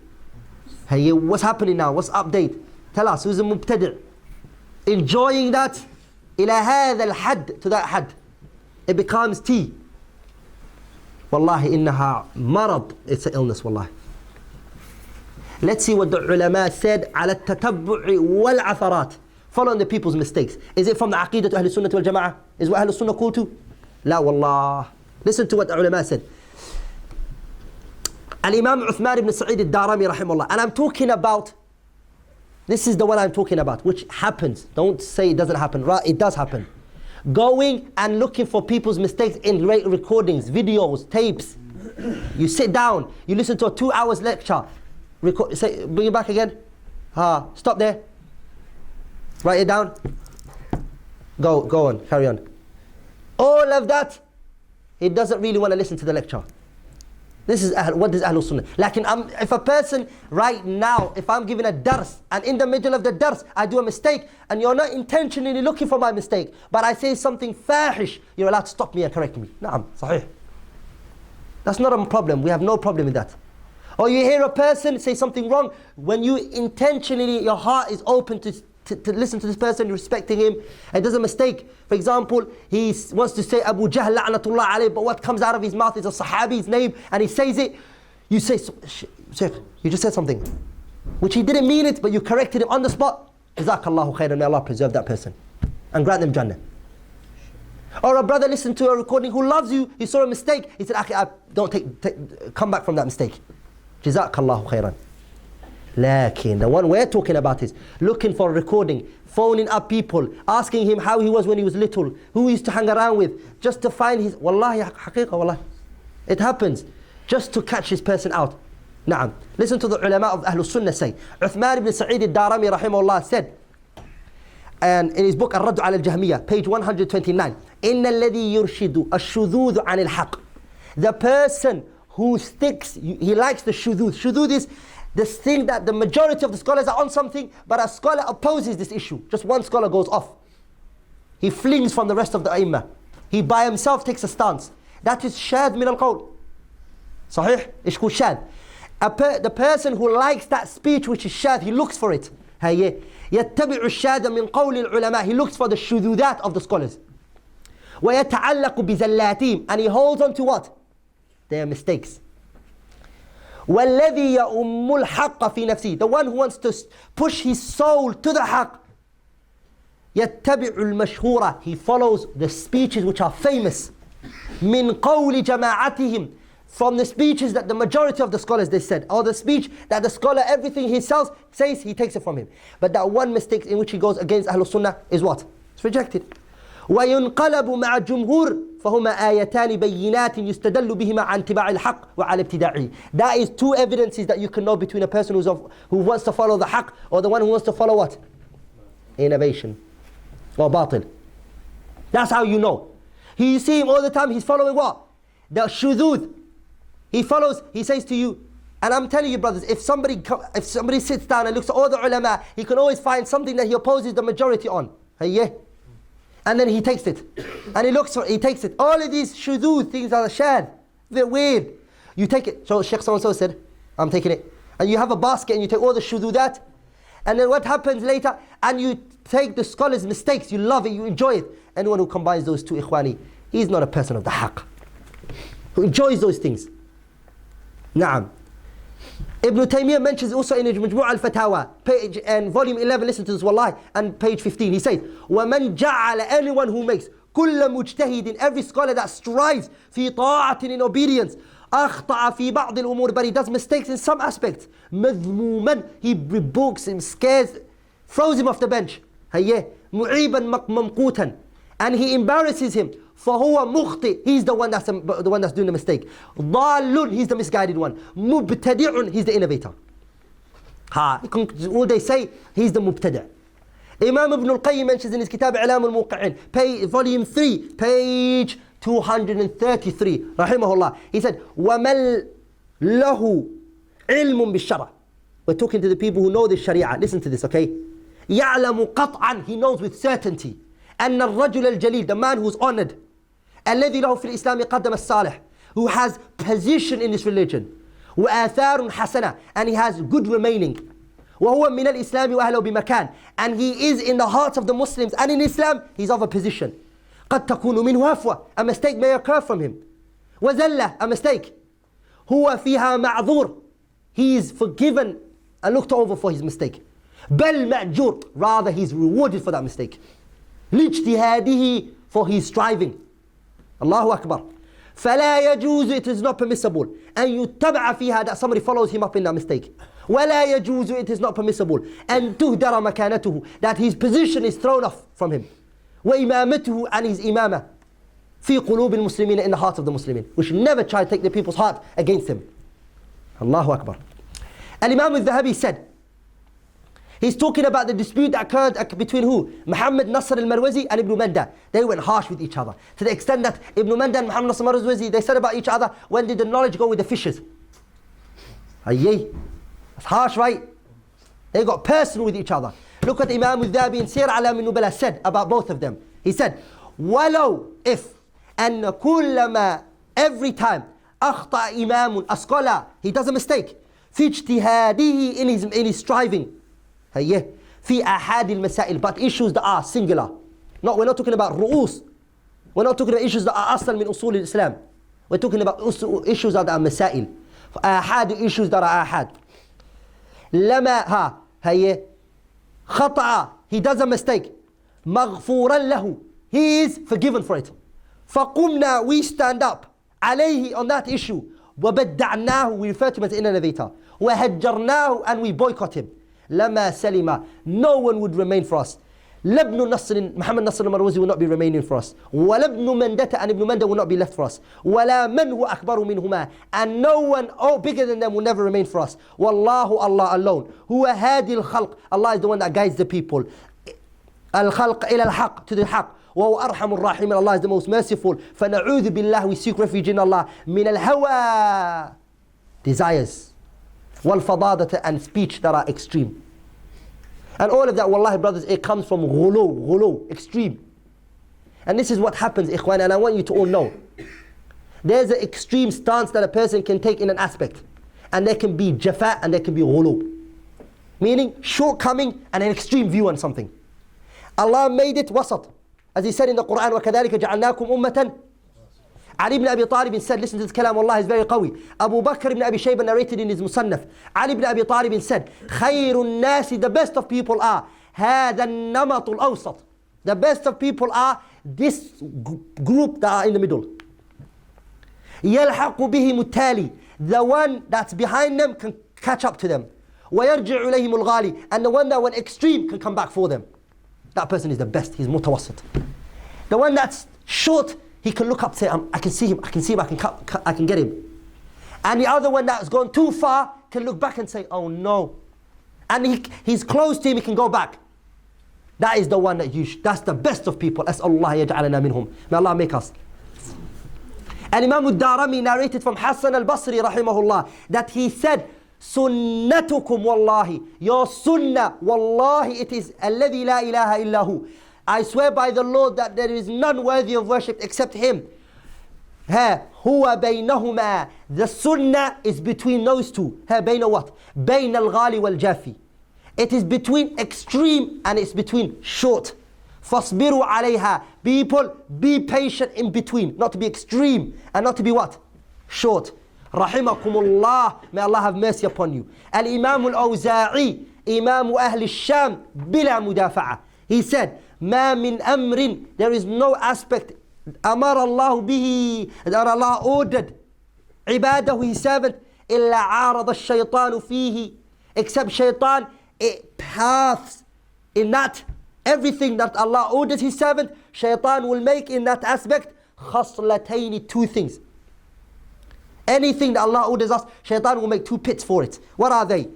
Hey, what's happening now? What's update? Tell us, who's a mubtadi'? Enjoying that, إلى هذا الحد, to that had. It becomes tea. Wallahi, innaha marad. It's an illness, wallahi. Let's see what the ulama said على التتبع والعثرات. Following the people's mistakes. Is it from the aqidah to Ahl Sunnah wal Jama'ah? Is what Ahl Sunnah called to? La wallah. Listen to what the ulama said. Al-Imam Uthman ibn Sa'id al-Darami rahimahullah. And I'm talking about, this is the one I'm talking about, which happens. Don't say it doesn't happen. Right, it does happen. Going and looking for people's mistakes in recordings, videos, tapes, You sit down, you listen to a 2 hours lecture. Bring it back again. Stop there. Write it down. Go on, carry on. All of that, he doesn't really want to listen to the lecture. This is what is Ahlul Sunnah. Like if a person right now, if I'm giving a dars, and in the middle of the dars, I do a mistake, and you're not intentionally looking for my mistake, but I say something fahish, you're allowed to stop me and correct me. Naam, sahih. That's not a problem. We have no problem with that. Or you hear a person say something wrong, when you intentionally, your heart is open to listen to this person, you're respecting him, and does a mistake. For example, he wants to say Abu Jahl la'natullah alayh, but what comes out of his mouth is a Sahabi's name, and he says it. You say, Sheikh, you just said something, which he didn't mean it, but you corrected him on the spot. Jazakallahu khairan, may Allah preserve that person and grant them Jannah. Or a brother listened to a recording who loves you, he saw a mistake, he said, Akhi, don't come back from that mistake. Jazakallahu khairan. Lakin, the one we're talking about is looking for a recording, phoning up people, asking him how he was when he was little, who he used to hang around with, just to find his, wallahi, haqiqah, wallahi. It happens, just to catch this person out. Na'am. Listen to the ulama of Ahlul Sunnah say. Uthman ibn Sa'id al-Darami rahimahullah said, and in his book Ar-Raddu ala al-Jahmiyyah, page 129, إِنَّ الَّذِي يُرْشِدُ الشُّذُوذُ عَنِ الْحَقِّ. The person who sticks, he likes the shudud. Shudud is this thing that the majority of the scholars are on something, but a scholar opposes this issue. Just one scholar goes off. He flings from the rest of the A'immah. He by himself takes a stance. That is shad min al-qawl. Sahih? It's called shad. The person who likes that speech which is shad, he looks for it. يتبع الشاد من قول العلماء. He looks for the shududat of the scholars. ويتعلق بزلاتهم. And he holds on to what? Their mistakes. وَالَّذِي يَأُمُّ الْحَقَّ فِي نَفْسِهِ. The one who wants to push his soul to the haqq. يَتَّبِعُ الْمَشْهُورَ. He follows the speeches which are famous. مِنْ قَوْلِ جَمَاعَتِهِمْ. From the speeches that the majority of the scholars they said. Or the speech that the scholar, everything he says, he takes it from him. But that one mistake in which he goes against Ahlul Sunnah is what? It's rejected. وينقلب مع الجمهور فهما آيتان بينات يستدل بهما عن اتباع الحق وعلى ابتداعه. That is two evidences that you can know between a person who wants to follow the haqq or the one who wants to follow what? Innovation or batil. That's how you know. You see him all the time, he's following what? The shudud. He follows, he says to you, and I'm telling you brothers, if somebody sits down and looks at all the ulama, he can always find something that he opposes the majority on. Yeah. And then he takes it. And he looks for it, he takes it. All of these shudud things are shad. They're weird. You take it. So Sheikh so-and-so said, I'm taking it. And you have a basket and you take all the shududat. And then what happens later? And you take the scholars' mistakes. You love it, you enjoy it. Anyone who combines those two, ikhwani, he's not a person of the haqq. Who enjoys those things. Na'am. Ibn Taymiyyah mentions also in Majmu' al-Fatawa, page and volume 11, listen to this wallahi, and page 15, he says, وَمَنْ جَعَلَ. Anyone who makes كُلَّ مُجْتَهِدٍ. Every scholar that strives في طاعة in obedience, أخطأ في بعض الأمور. But he does mistakes in some aspects. مذموما. He rebukes him, scares, throws him off the bench. مُعِيبًا مَمْقُوتًا. And he embarrasses him. فهو مخطئ. He's the one that's doing the mistake. ضال. He's the misguided one. مبتدع. He's the innovator. All they say, he's the mubtadi'. Imam Ibn al-Qayyim mentions in his kitab I'lam al-Muwaqqi'in, volume 3, page 233, rahimahullah. He said, وَمَنْ لَهُ عِلْمٌ بِالشَّرَعِ. We're talking to the people who know the Sharia. Listen to this, okay? يَعْلَمُ قَطْعًا. He knows with certainty. أن الرجل الجليل, the man who's honored, الذي له في الإسلام قدم الصالح, who has position in this religion, وآثار حسنة, and he has good remaining, وهو من الإسلام وأهله بمكان, and he is in the hearts of the Muslims, and in Islam he's of a position. قد تكون منه هفوة, a mistake may occur from him, وزلة, a mistake, هو فيها معذور, he is forgiven and looked over for his mistake, بل مأجور, rather he's rewarded for that mistake. لاجتهاده, for his striving. Allahu Akbar. فلا يجوز, it is not permissible. أن يتبع فيها, that somebody follows him up in that mistake. ولا يجوز, it is not permissible. أن تهدر مكانته, that his position is thrown off from him. وإمامته, and his imamah. في قلوب المسلمين, in the heart of the Muslimin. We should never try to take the people's heart against them. Allahu Akbar. Al-Imam al-Dhahabi said, he's talking about the dispute that occurred between who? Muhammad Nasr al-Marwazi and Ibn Manda. They went harsh with each other. To the extent that Ibn Manda and Muhammad Nasr al-Marwazi, they said about each other, when did the knowledge go with the fishes? Aye. That's harsh, right? They got personal with each other. Look at Imam al-Dhahabi in Sir Alam al-Nubala said about both of them. He said, وَلَوْ if أَنَّ كُلَّمَا every time أَخْطَأ إِمَامٌ a scholar, he does a mistake, في اجتهاده in his striving, في أحد المسائل, but issues that are singular. No, we're not talking about ru'us. We're not talking about issues that are أصل من أصول الإسلام. We're talking about issues that are مسائل. أحد issues that are أحد. لما خطأ, he does a mistake, مغفورا له, he is forgiven for it. فقمنا, we stand up, عليه, on that issue, وبدعناه, we refer to him as an innovator, وهجرناه, and we boycott him. لما سلم, no one would remain for us. لابن نصر, Muhammad Nasr al-Marwazi will not be remaining for us. ولابن مندة, and Ibn Manda will not be left for us. ولا من هو أكبر منهما, and no one bigger than them will never remain for us. والله, Allah alone. هو هادي الخلق, Allah is the one that guides the people. الخلق إلى الحق, to the حق. وهو أرحم الراحمين, Allah is the most merciful. فنعوذ بالله, we seek refuge in Allah. من الهوى, desires. والفضاضة, and speech that are extreme. And all of that, wallahi brothers, it comes from ghulu, extreme. And this is what happens, ikhwan, and I want you to all know. There's an extreme stance that a person can take in an aspect. And there can be jafa and there can be ghulu. Meaning, shortcoming and an extreme view on something. Allah made it wasat. As He said in the Quran, وَكَذَلِكَ جَعَلْنَاكُمْ أُمَّةً. Ali ibn Abi Talib said, listen to this kalam, Allah is very qawi. Abu Bakr ibn Abi Shayba narrated in his Musannaf. Ali ibn Abi Talib said, خَيْرُ النَّاسِ, the best of people are هَذَا النَّمَطُ الْأَوْسَطِ. The best of people are this group that are in the middle. يَلْحَقُ بِهِمُ التَّالِي, the one that's behind them can catch up to them. وَيَرْجِعُ إِلَيْهِمُ الْغَالِي, and the one that went extreme can come back for them. That person is the best, he's mutawassit. The one that's short, he can look up and say, I can see him, I can get him. And the other one that's gone too far can look back and say, oh no. And he's close to him, he can go back. That is the one that's the best of people. As'alullah yaj'alana minhum. May Allah make us. And Imam al-Darami narrated from Hassan al-Basri rahimahullah that he said, Sunnatukum wallahi, your sunnah, wallahi it is alladhi la ilaha illahu. I swear by the Lord that there is none worthy of worship except Him. Huwa baynahuma, the sunnah is between those two. Bayna what? Bayna al-ghali wal-jafi. It is between extreme and it's between short. Fasbiru alayha. People, be patient in between. Not to be extreme and not to be what? Short. Rahimakumullah. May Allah have mercy upon you. Al-Imam al-Awza'i, Imam Ahl al-Sham, bila mudafa'a. He said, ما من أمر, there is no aspect, أمر الله به, that Allah ordered عباده, His servant, إلا عارض الشيطان فيه, except shaitan, it paths in that, everything that Allah orders His servant, shaitan will make in that aspect, خصلتين, two things. Anything that Allah orders us, shaitan will make two pits for it. What are they?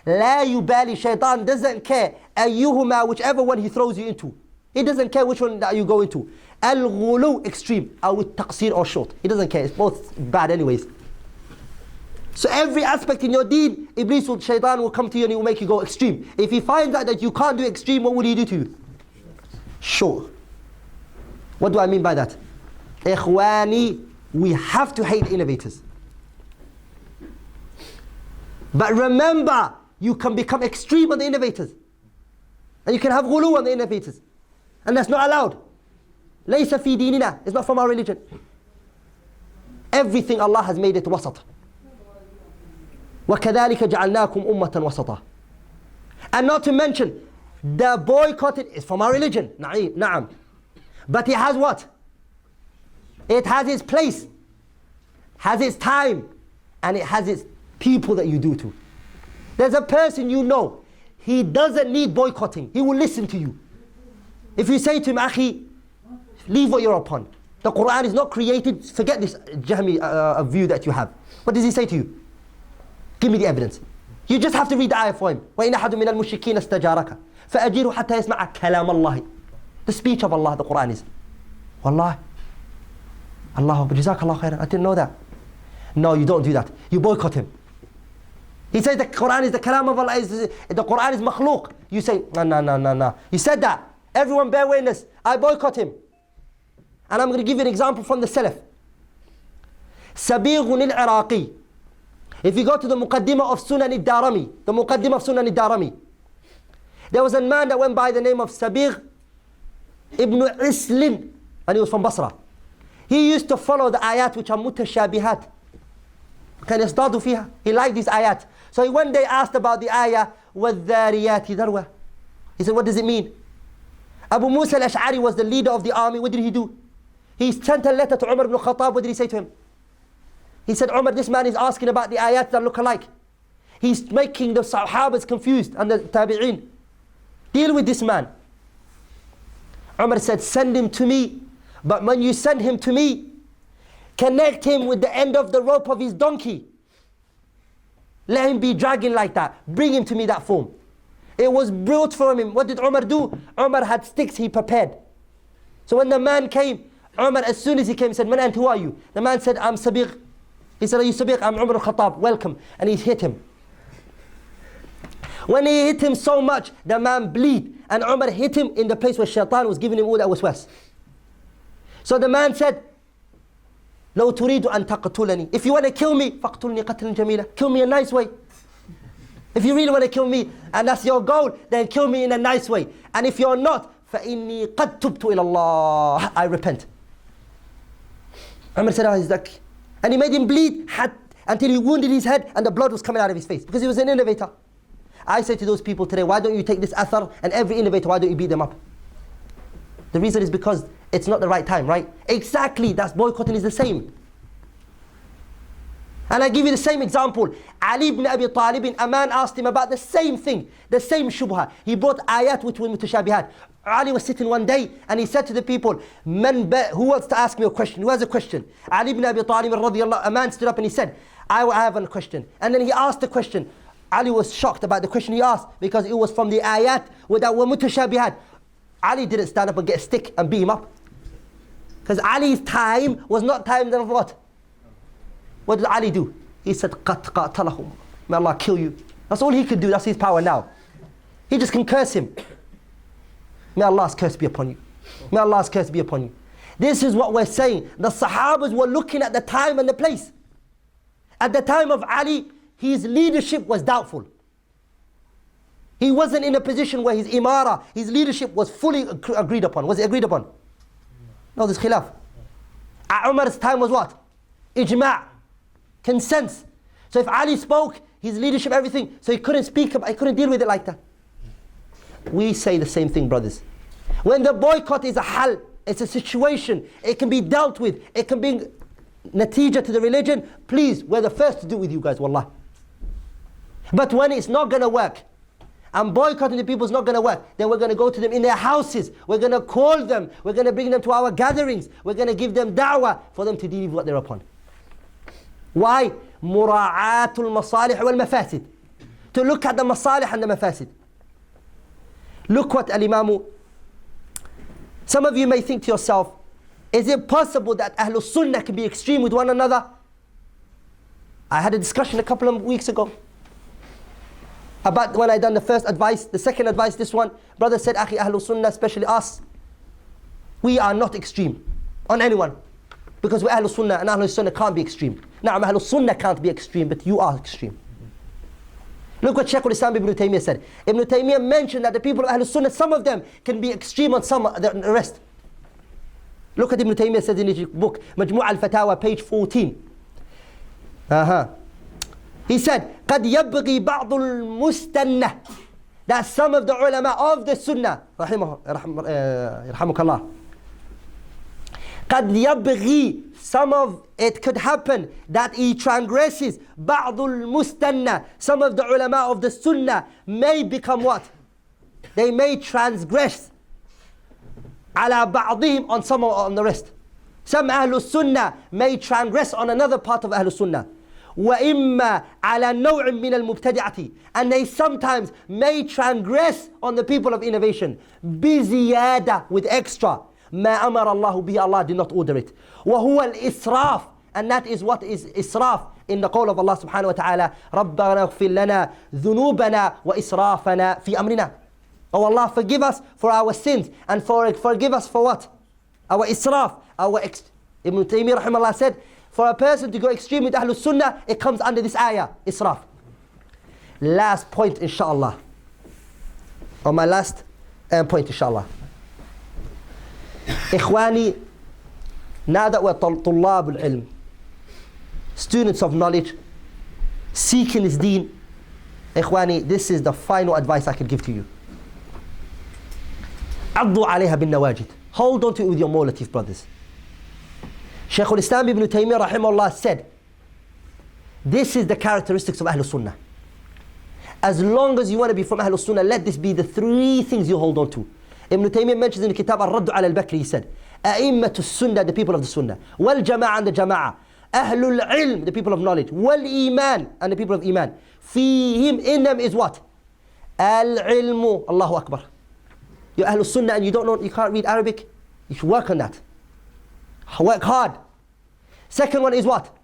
لا يبالي, shaitan doesn't care, أيهما, whichever one he throws you into. He doesn't care which one that you go into. Al-ghulu, extreme, or with taqsir or short. He doesn't care, it's both bad anyways. So every aspect in your deen, shaitan will come to you and he will make you go extreme. If he finds out that you can't do extreme, what will he do to you? Short. What do I mean by that? Ikhwani, we have to hate innovators. But remember, you can become extreme on the innovators. And you can have ghulu on the innovators. And that's not allowed. لَيْسَ فِي دِينِنَا, it's not from our religion. Everything Allah has made it wasat. وَكَذَلِكَ جَعَلْنَاكُمْ أُمَّةً وَسَطًا. And not to mention, the boycotting is from our religion. Na'am. But it has what? It has its place, has its time, and it has its people that you do to. There's a person you know, he doesn't need boycotting. He will listen to you. If you say to him, Akhi, leave what you're upon. The Quran is not created. Forget this Jahmi view that you have. What does he say to you? Give me the evidence. You just have to read the ayah for him. وَإِنَّ أَحَدٌ مِنَ الْمُشْرِكِينَ اسْتَجَارَكَ فَأَجِرْهُ حَتَّى يَسْمَعَ كَلَامَ اللَّهِ. The speech of Allah, the Quran is. Wallahi. Allah, Jazakallah khairan. I didn't know that. No, you don't do that. You boycott him. He says the Quran is the kalam of Allah, the Quran is makhluk. You say, no. He said that. Everyone bear witness. I boycott him. And I'm going to give you an example from the Salaf. Sabighun al-Iraqi. If you go to the Muqaddimah of Sunan al-Darimi, the Muqaddimah of Sunan al-Darimi, there was a man that went by the name of Sabigh ibn Islin, and he was from Basra. He used to follow the ayat which are mutashabihat. كان يصطاد فيها. He liked these ayat. So he one day asked about the ayah وَالذَّارِيَاتِ ذَرْوَةً. He said, what does it mean? Abu Musa al-Ash'ari was the leader of the army. What did he do? He sent a letter to Umar ibn Khattab. What did he say to him? He said, Umar, this man is asking about the ayat that look alike. He's making the Sahabas confused and the Tabi'een. Deal with this man. Umar said, send him to me. But when you send him to me, connect him with the end of the rope of his donkey. Let him be dragging like that. Bring him to me that form. It was brought from him. What did Umar do? Umar had sticks he prepared. So when the man came, Umar, as soon as he came, he said, Man ant, who are you? The man said, I'm Sabigh. He said, are you Sabigh? I'm Umar al-Khattab. Welcome. And he hit him. When he hit him so much, the man bleed. And Umar hit him in the place where Shaitan was giving him all that waswas. So the man said, لو تريد أن تقتلني. If you want to kill me, فاقتلني قتلا جميلا. Kill me a nice way. If you really want to kill me, and that's your goal, then kill me in a nice way. And if you're not, فإني قد تبت إلى الله. I repent. Umar said, oh, he's like, and he made him bleed until he wounded his head and the blood was coming out of his face because he was an innovator. I say to those people today, why don't you take this athar, and every innovator, why don't you beat them up? The reason is because it's not the right time, right? Exactly, that's boycotting is the same. And I give you the same example. Ali ibn Abi Talib, a man asked him about the same thing, the same shubha. He brought ayat which were mutashabihat. Ali was sitting one day and he said to the people, who wants to ask me a question? Who has a question? Ali ibn Abi Talib radiyallahu, a man stood up and he said, I have a question. And then he asked the question. Ali was shocked about the question he asked because it was from the ayat that were mutashabihat. Ali didn't stand up and get a stick and beat him up. Because Ali's time was not time of what? What did Ali do? He said, قَتْ قَاتَلَهُمْ. May Allah kill you. That's all he could do. That's his power now. He just can curse him. May Allah's curse be upon you. May Allah's curse be upon you. This is what we're saying. The Sahabas were looking at the time and the place. At the time of Ali, his leadership was doubtful. He wasn't in a position where his imara, his leadership was fully agreed upon. Was it agreed upon? No, there's khilaf. At Umar's time was what? Ijma'. Consent. So if Ali spoke, his leadership, everything, so he couldn't speak, he couldn't deal with it like that. We say the same thing, brothers. When the boycott is a hal, it's a situation, it can be dealt with, it can bring natija to the religion, please, we're the first to do it with you guys, wallah. But when it's not going to work, and boycotting the people is not going to work, then we're going to go to them in their houses, we're going to call them, we're going to bring them to our gatherings, we're going to give them da'wah for them to deal with what they're upon. Why? مراعاة المصالح والمفاسد. To look at the masalih and the mafasid. Look what al-Imam. Some of you may think to yourself, is it possible that Ahlul Sunnah can be extreme with one another? I had a discussion a couple of weeks ago about when I done the first advice, the second advice, this one. Brother said, Akhi, Ahlul Sunnah, especially us, we are not extreme on anyone. Because we're Ahlul Sunnah and Ahlul Sunnah can't be extreme. Now, Ahlul Sunnah can't be extreme, but you are extreme. Look what Shaykh al-Islam Ibn Taymiyyah said. Ibn Taymiyyah mentioned that the people of Ahlul Sunnah, some of them can be extreme on some the rest. Look what Ibn Taymiyyah says in his book, Majmu' al-Fatawa, page 14. He said, قَدْ يَبْغِي بَعْضُ الْمُسْتَنَّةِ. That some of the ulama of the Sunnah, Rahmakallah, قَدْ يَبْغِي, some of it could happen that he transgresses بعض المستنى. Some of the ulama of the Sunnah may become what? They may transgress على بعضهم on some on the rest. Some Ahlul Sunnah may transgress on another part of Ahlul Sunnah. وَإِمَّا عَلَى نَوْعٍ مِّنَ الْمُبْتَدِعَةِ. And they sometimes may transgress on the people of innovation. بِزِيَادَةٍ, with extra. مَا أَمَرَ اللَّهُ بِهِ, Allah did not order it. وَهُوَ الْإِسْرَافِ, and that is what is israf in the call of Allah subhanahu wa ta'ala. رَبَّنَا اغْفِرْ لَنَا ذُنُوبَنَا وَإِسْرَافَنَا فِي أَمْرِنَا. Oh Allah, forgive us for our sins, and forgive us for what? Our israf, Ibn Taymiyyah rahimahullah said, for a person to go extreme with Ahlul Sunnah, it comes under this ayah, israf. Last point, inshallah. Or my last point, inshallah. Ikhwani, now that we're طلاب العلم, students of knowledge, seeking this deen, Ikhwani, this is the final advice I could give to you. عضوا عليها بالنواجد. Hold on to it with your molar teeth, brothers. Shaykh al-Islam ibn Taymiyyah rahimahullah said, this is the characteristics of Ahlul Sunnah. As long as you want to be from Ahlul Sunnah, let this be the three things you hold on to. Ibn Taymiyyah mentions in the Kitab al-Radd ala al-Bakri, he said, A'immatul Sunnah, the people of the Sunnah, wal Jama'ah, and the Jama'ah, Ahlul Ilm, the people of knowledge, wal Iman, and the people of Iman. Fihim, in them is what? Al-Ilmu, Allahu Akbar. You're Ahlul Sunnah and you don't know, you can't read Arabic, you should work on that. Work hard. Second one is what?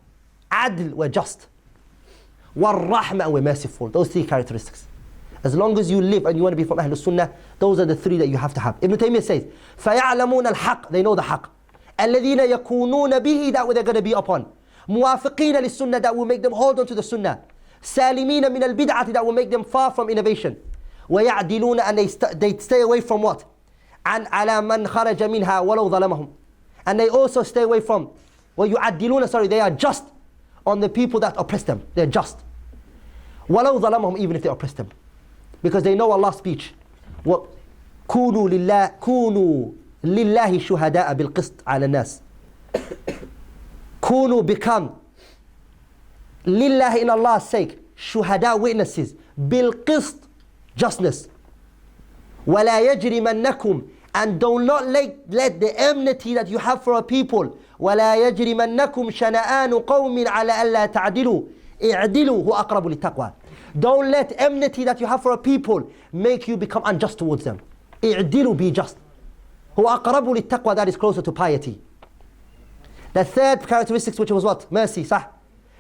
Adl, we're just. War-Rahma, and we're merciful. Those three characteristics. As long as you live and you want to be from Ahlul Sunnah, those are the three that you have to have. Ibn Taymiyyah says, فَيَعْلَمُونَ الْحَقِّ, they know the haqq. الَّذِينَ يَكُونُونَ بِهِ, that they're going to be upon. مُوَافِقِينَ لِلسُّنَّةِ, that will make them hold on to the Sunnah. سَالِمِينَ مِنَ الْبِدْعَةِ, that will make them far from innovation. وَيَعْدِلُونَ, and they stay away from what? عَنْ عَلَى مَنْ خَرَجَ مِنْهَا وَلَوْ ظَلَمَهُم. And they also stay away from, they are just on the people that oppress them. They're just. وَلَوْ ظَلَمَهُم, even if they oppress them. Because they know Allah's speech. كُونُوا لِلَّهِ شُهَدَاءَ بِالْقِسْطِ عَلَى النَّاسِ. كُونُوا, become, لِلَّهِ, in Allah's sake, شُهَدَاء, witnesses, بِالْقِسْطِ, justness. وَلَا يَجْرِمَنَّكُمْ, and do not let the enmity that you have for a people, وَلَا يَجْرِمَنَّكُمْ شَنَآنُ قَوْمٍ عَلَى أَلَّا تَعْدِلُوا اِعْدِلُوا هُوَ أَقْرَبُ لِلتَّقْوَى. Don't let enmity that you have for a people make you become unjust towards them. اِعْدِلُوا, be just. هُوَ أَقْرَبُ لِلتَّقْوَى, that is closer to piety. The third characteristics, which was what? Mercy, صح?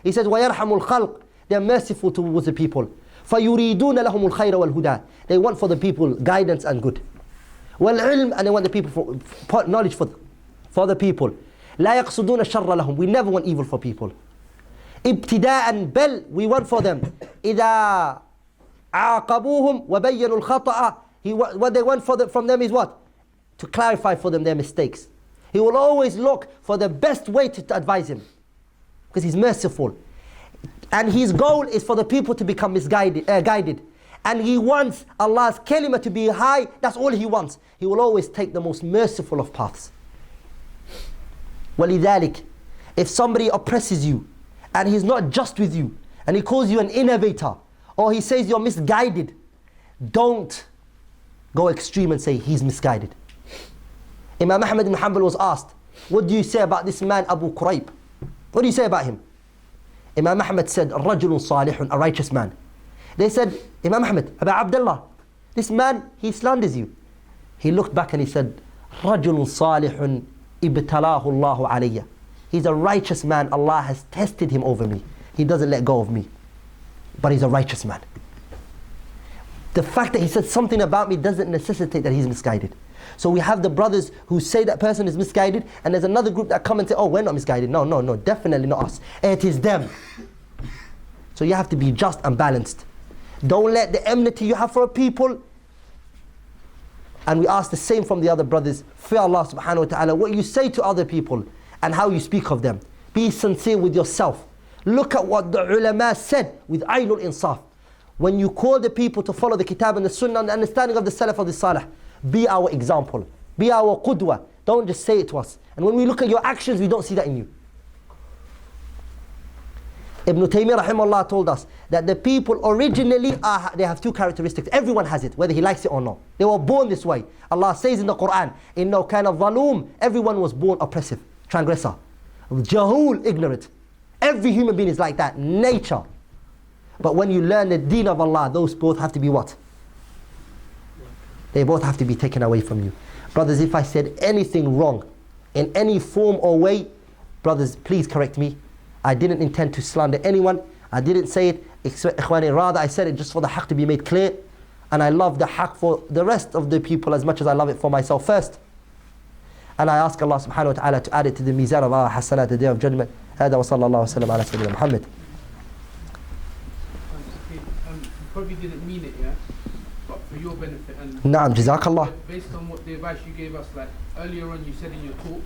He says, وَيَرْحَمُ الْخَلْقِ, they are merciful towards the people. فَيُرِيدُونَ لَهُمُ الْخَيْرَ وَالْهُدَى, they want for the people guidance and good. وَالْعِلْمِ, and they want the people for knowledge for the people. لَا يَقْصُدُونَ الشَّرَّ لَهُمْ, we never want evil for people. ابتداء, بل, we want for them. إِذَا عَاقَبُوهُمْ وَبَيَّنُوا الْخَطَأَ, what they want from them is what? To clarify for them their mistakes. He will always look for the best way to advise him, because he's merciful. And his goal is for the people to become guided. And he wants Allah's kalimah to be high. That's all he wants. He will always take the most merciful of paths. وَلِذَلِكَ, if somebody oppresses you and he's not just with you and he calls you an innovator or he says you're misguided, don't go extreme and say he's misguided. Imam Ahmad ibn Hanbal was asked, what do you say about this man Abu Quraib? What do you say about him? Imam Ahmad said, رَجُلٌ صَالِحٌ, a righteous man. They said, Imam Ahmad, Aba Abdullah, this man, he slanders you. He looked back and he said, رَجُلٌ صَالِحٌ إِبْتَلَاهُ اللَّهُ عَلَيَّ. He's a righteous man, Allah has tested him over me. He doesn't let go of me. But he's a righteous man. The fact that he said something about me doesn't necessitate that he's misguided. So we have the brothers who say that person is misguided, and there's another group that come and say, oh, we're not misguided. No, definitely not us. It is them. So you have to be just and balanced. Don't let the enmity you have for a people. And we ask the same from the other brothers. Fear Allah subhanahu wa ta'ala. What you say to other people and how you speak of them. Be sincere with yourself. Look at what the ulama said with Aynul Insaf. When you call the people to follow the kitab and the sunnah and the understanding of the salaf of the salih, be our example. Be our qudwa. Don't just say it to us. And when we look at your actions, we don't see that in you. Ibn Taymiyyah rahimahullah told us that the people originally they have two characteristics. Everyone has it, whether he likes it or not. They were born this way. Allah says in the Quran, إِنَّهُ كَانَ ظَلُومٌ, everyone was born oppressive. transgressor. Jahul, ignorant. Every human being is like that, nature. But when you learn the deen of Allah, those both have to be what? They both have to be taken away from you. Brothers, if I said anything wrong, in any form or way, brothers, please correct me. I didn't intend to slander anyone. I didn't say it, ikhwani, rather I said it just for the haqq to be made clear. And I love the haqq for the rest of the people as much as I love it for myself first. And I ask Allah subhanahu wa ta'ala to add it to the mizan of our hasanat, the day of judgment. هذا وصلى الله وسلم على سيدنا محمد.
You probably didn't mean it, yeah? But for your benefit and
نعم جزاك الله.
based on what the advice you gave us, like earlier on you said in your talk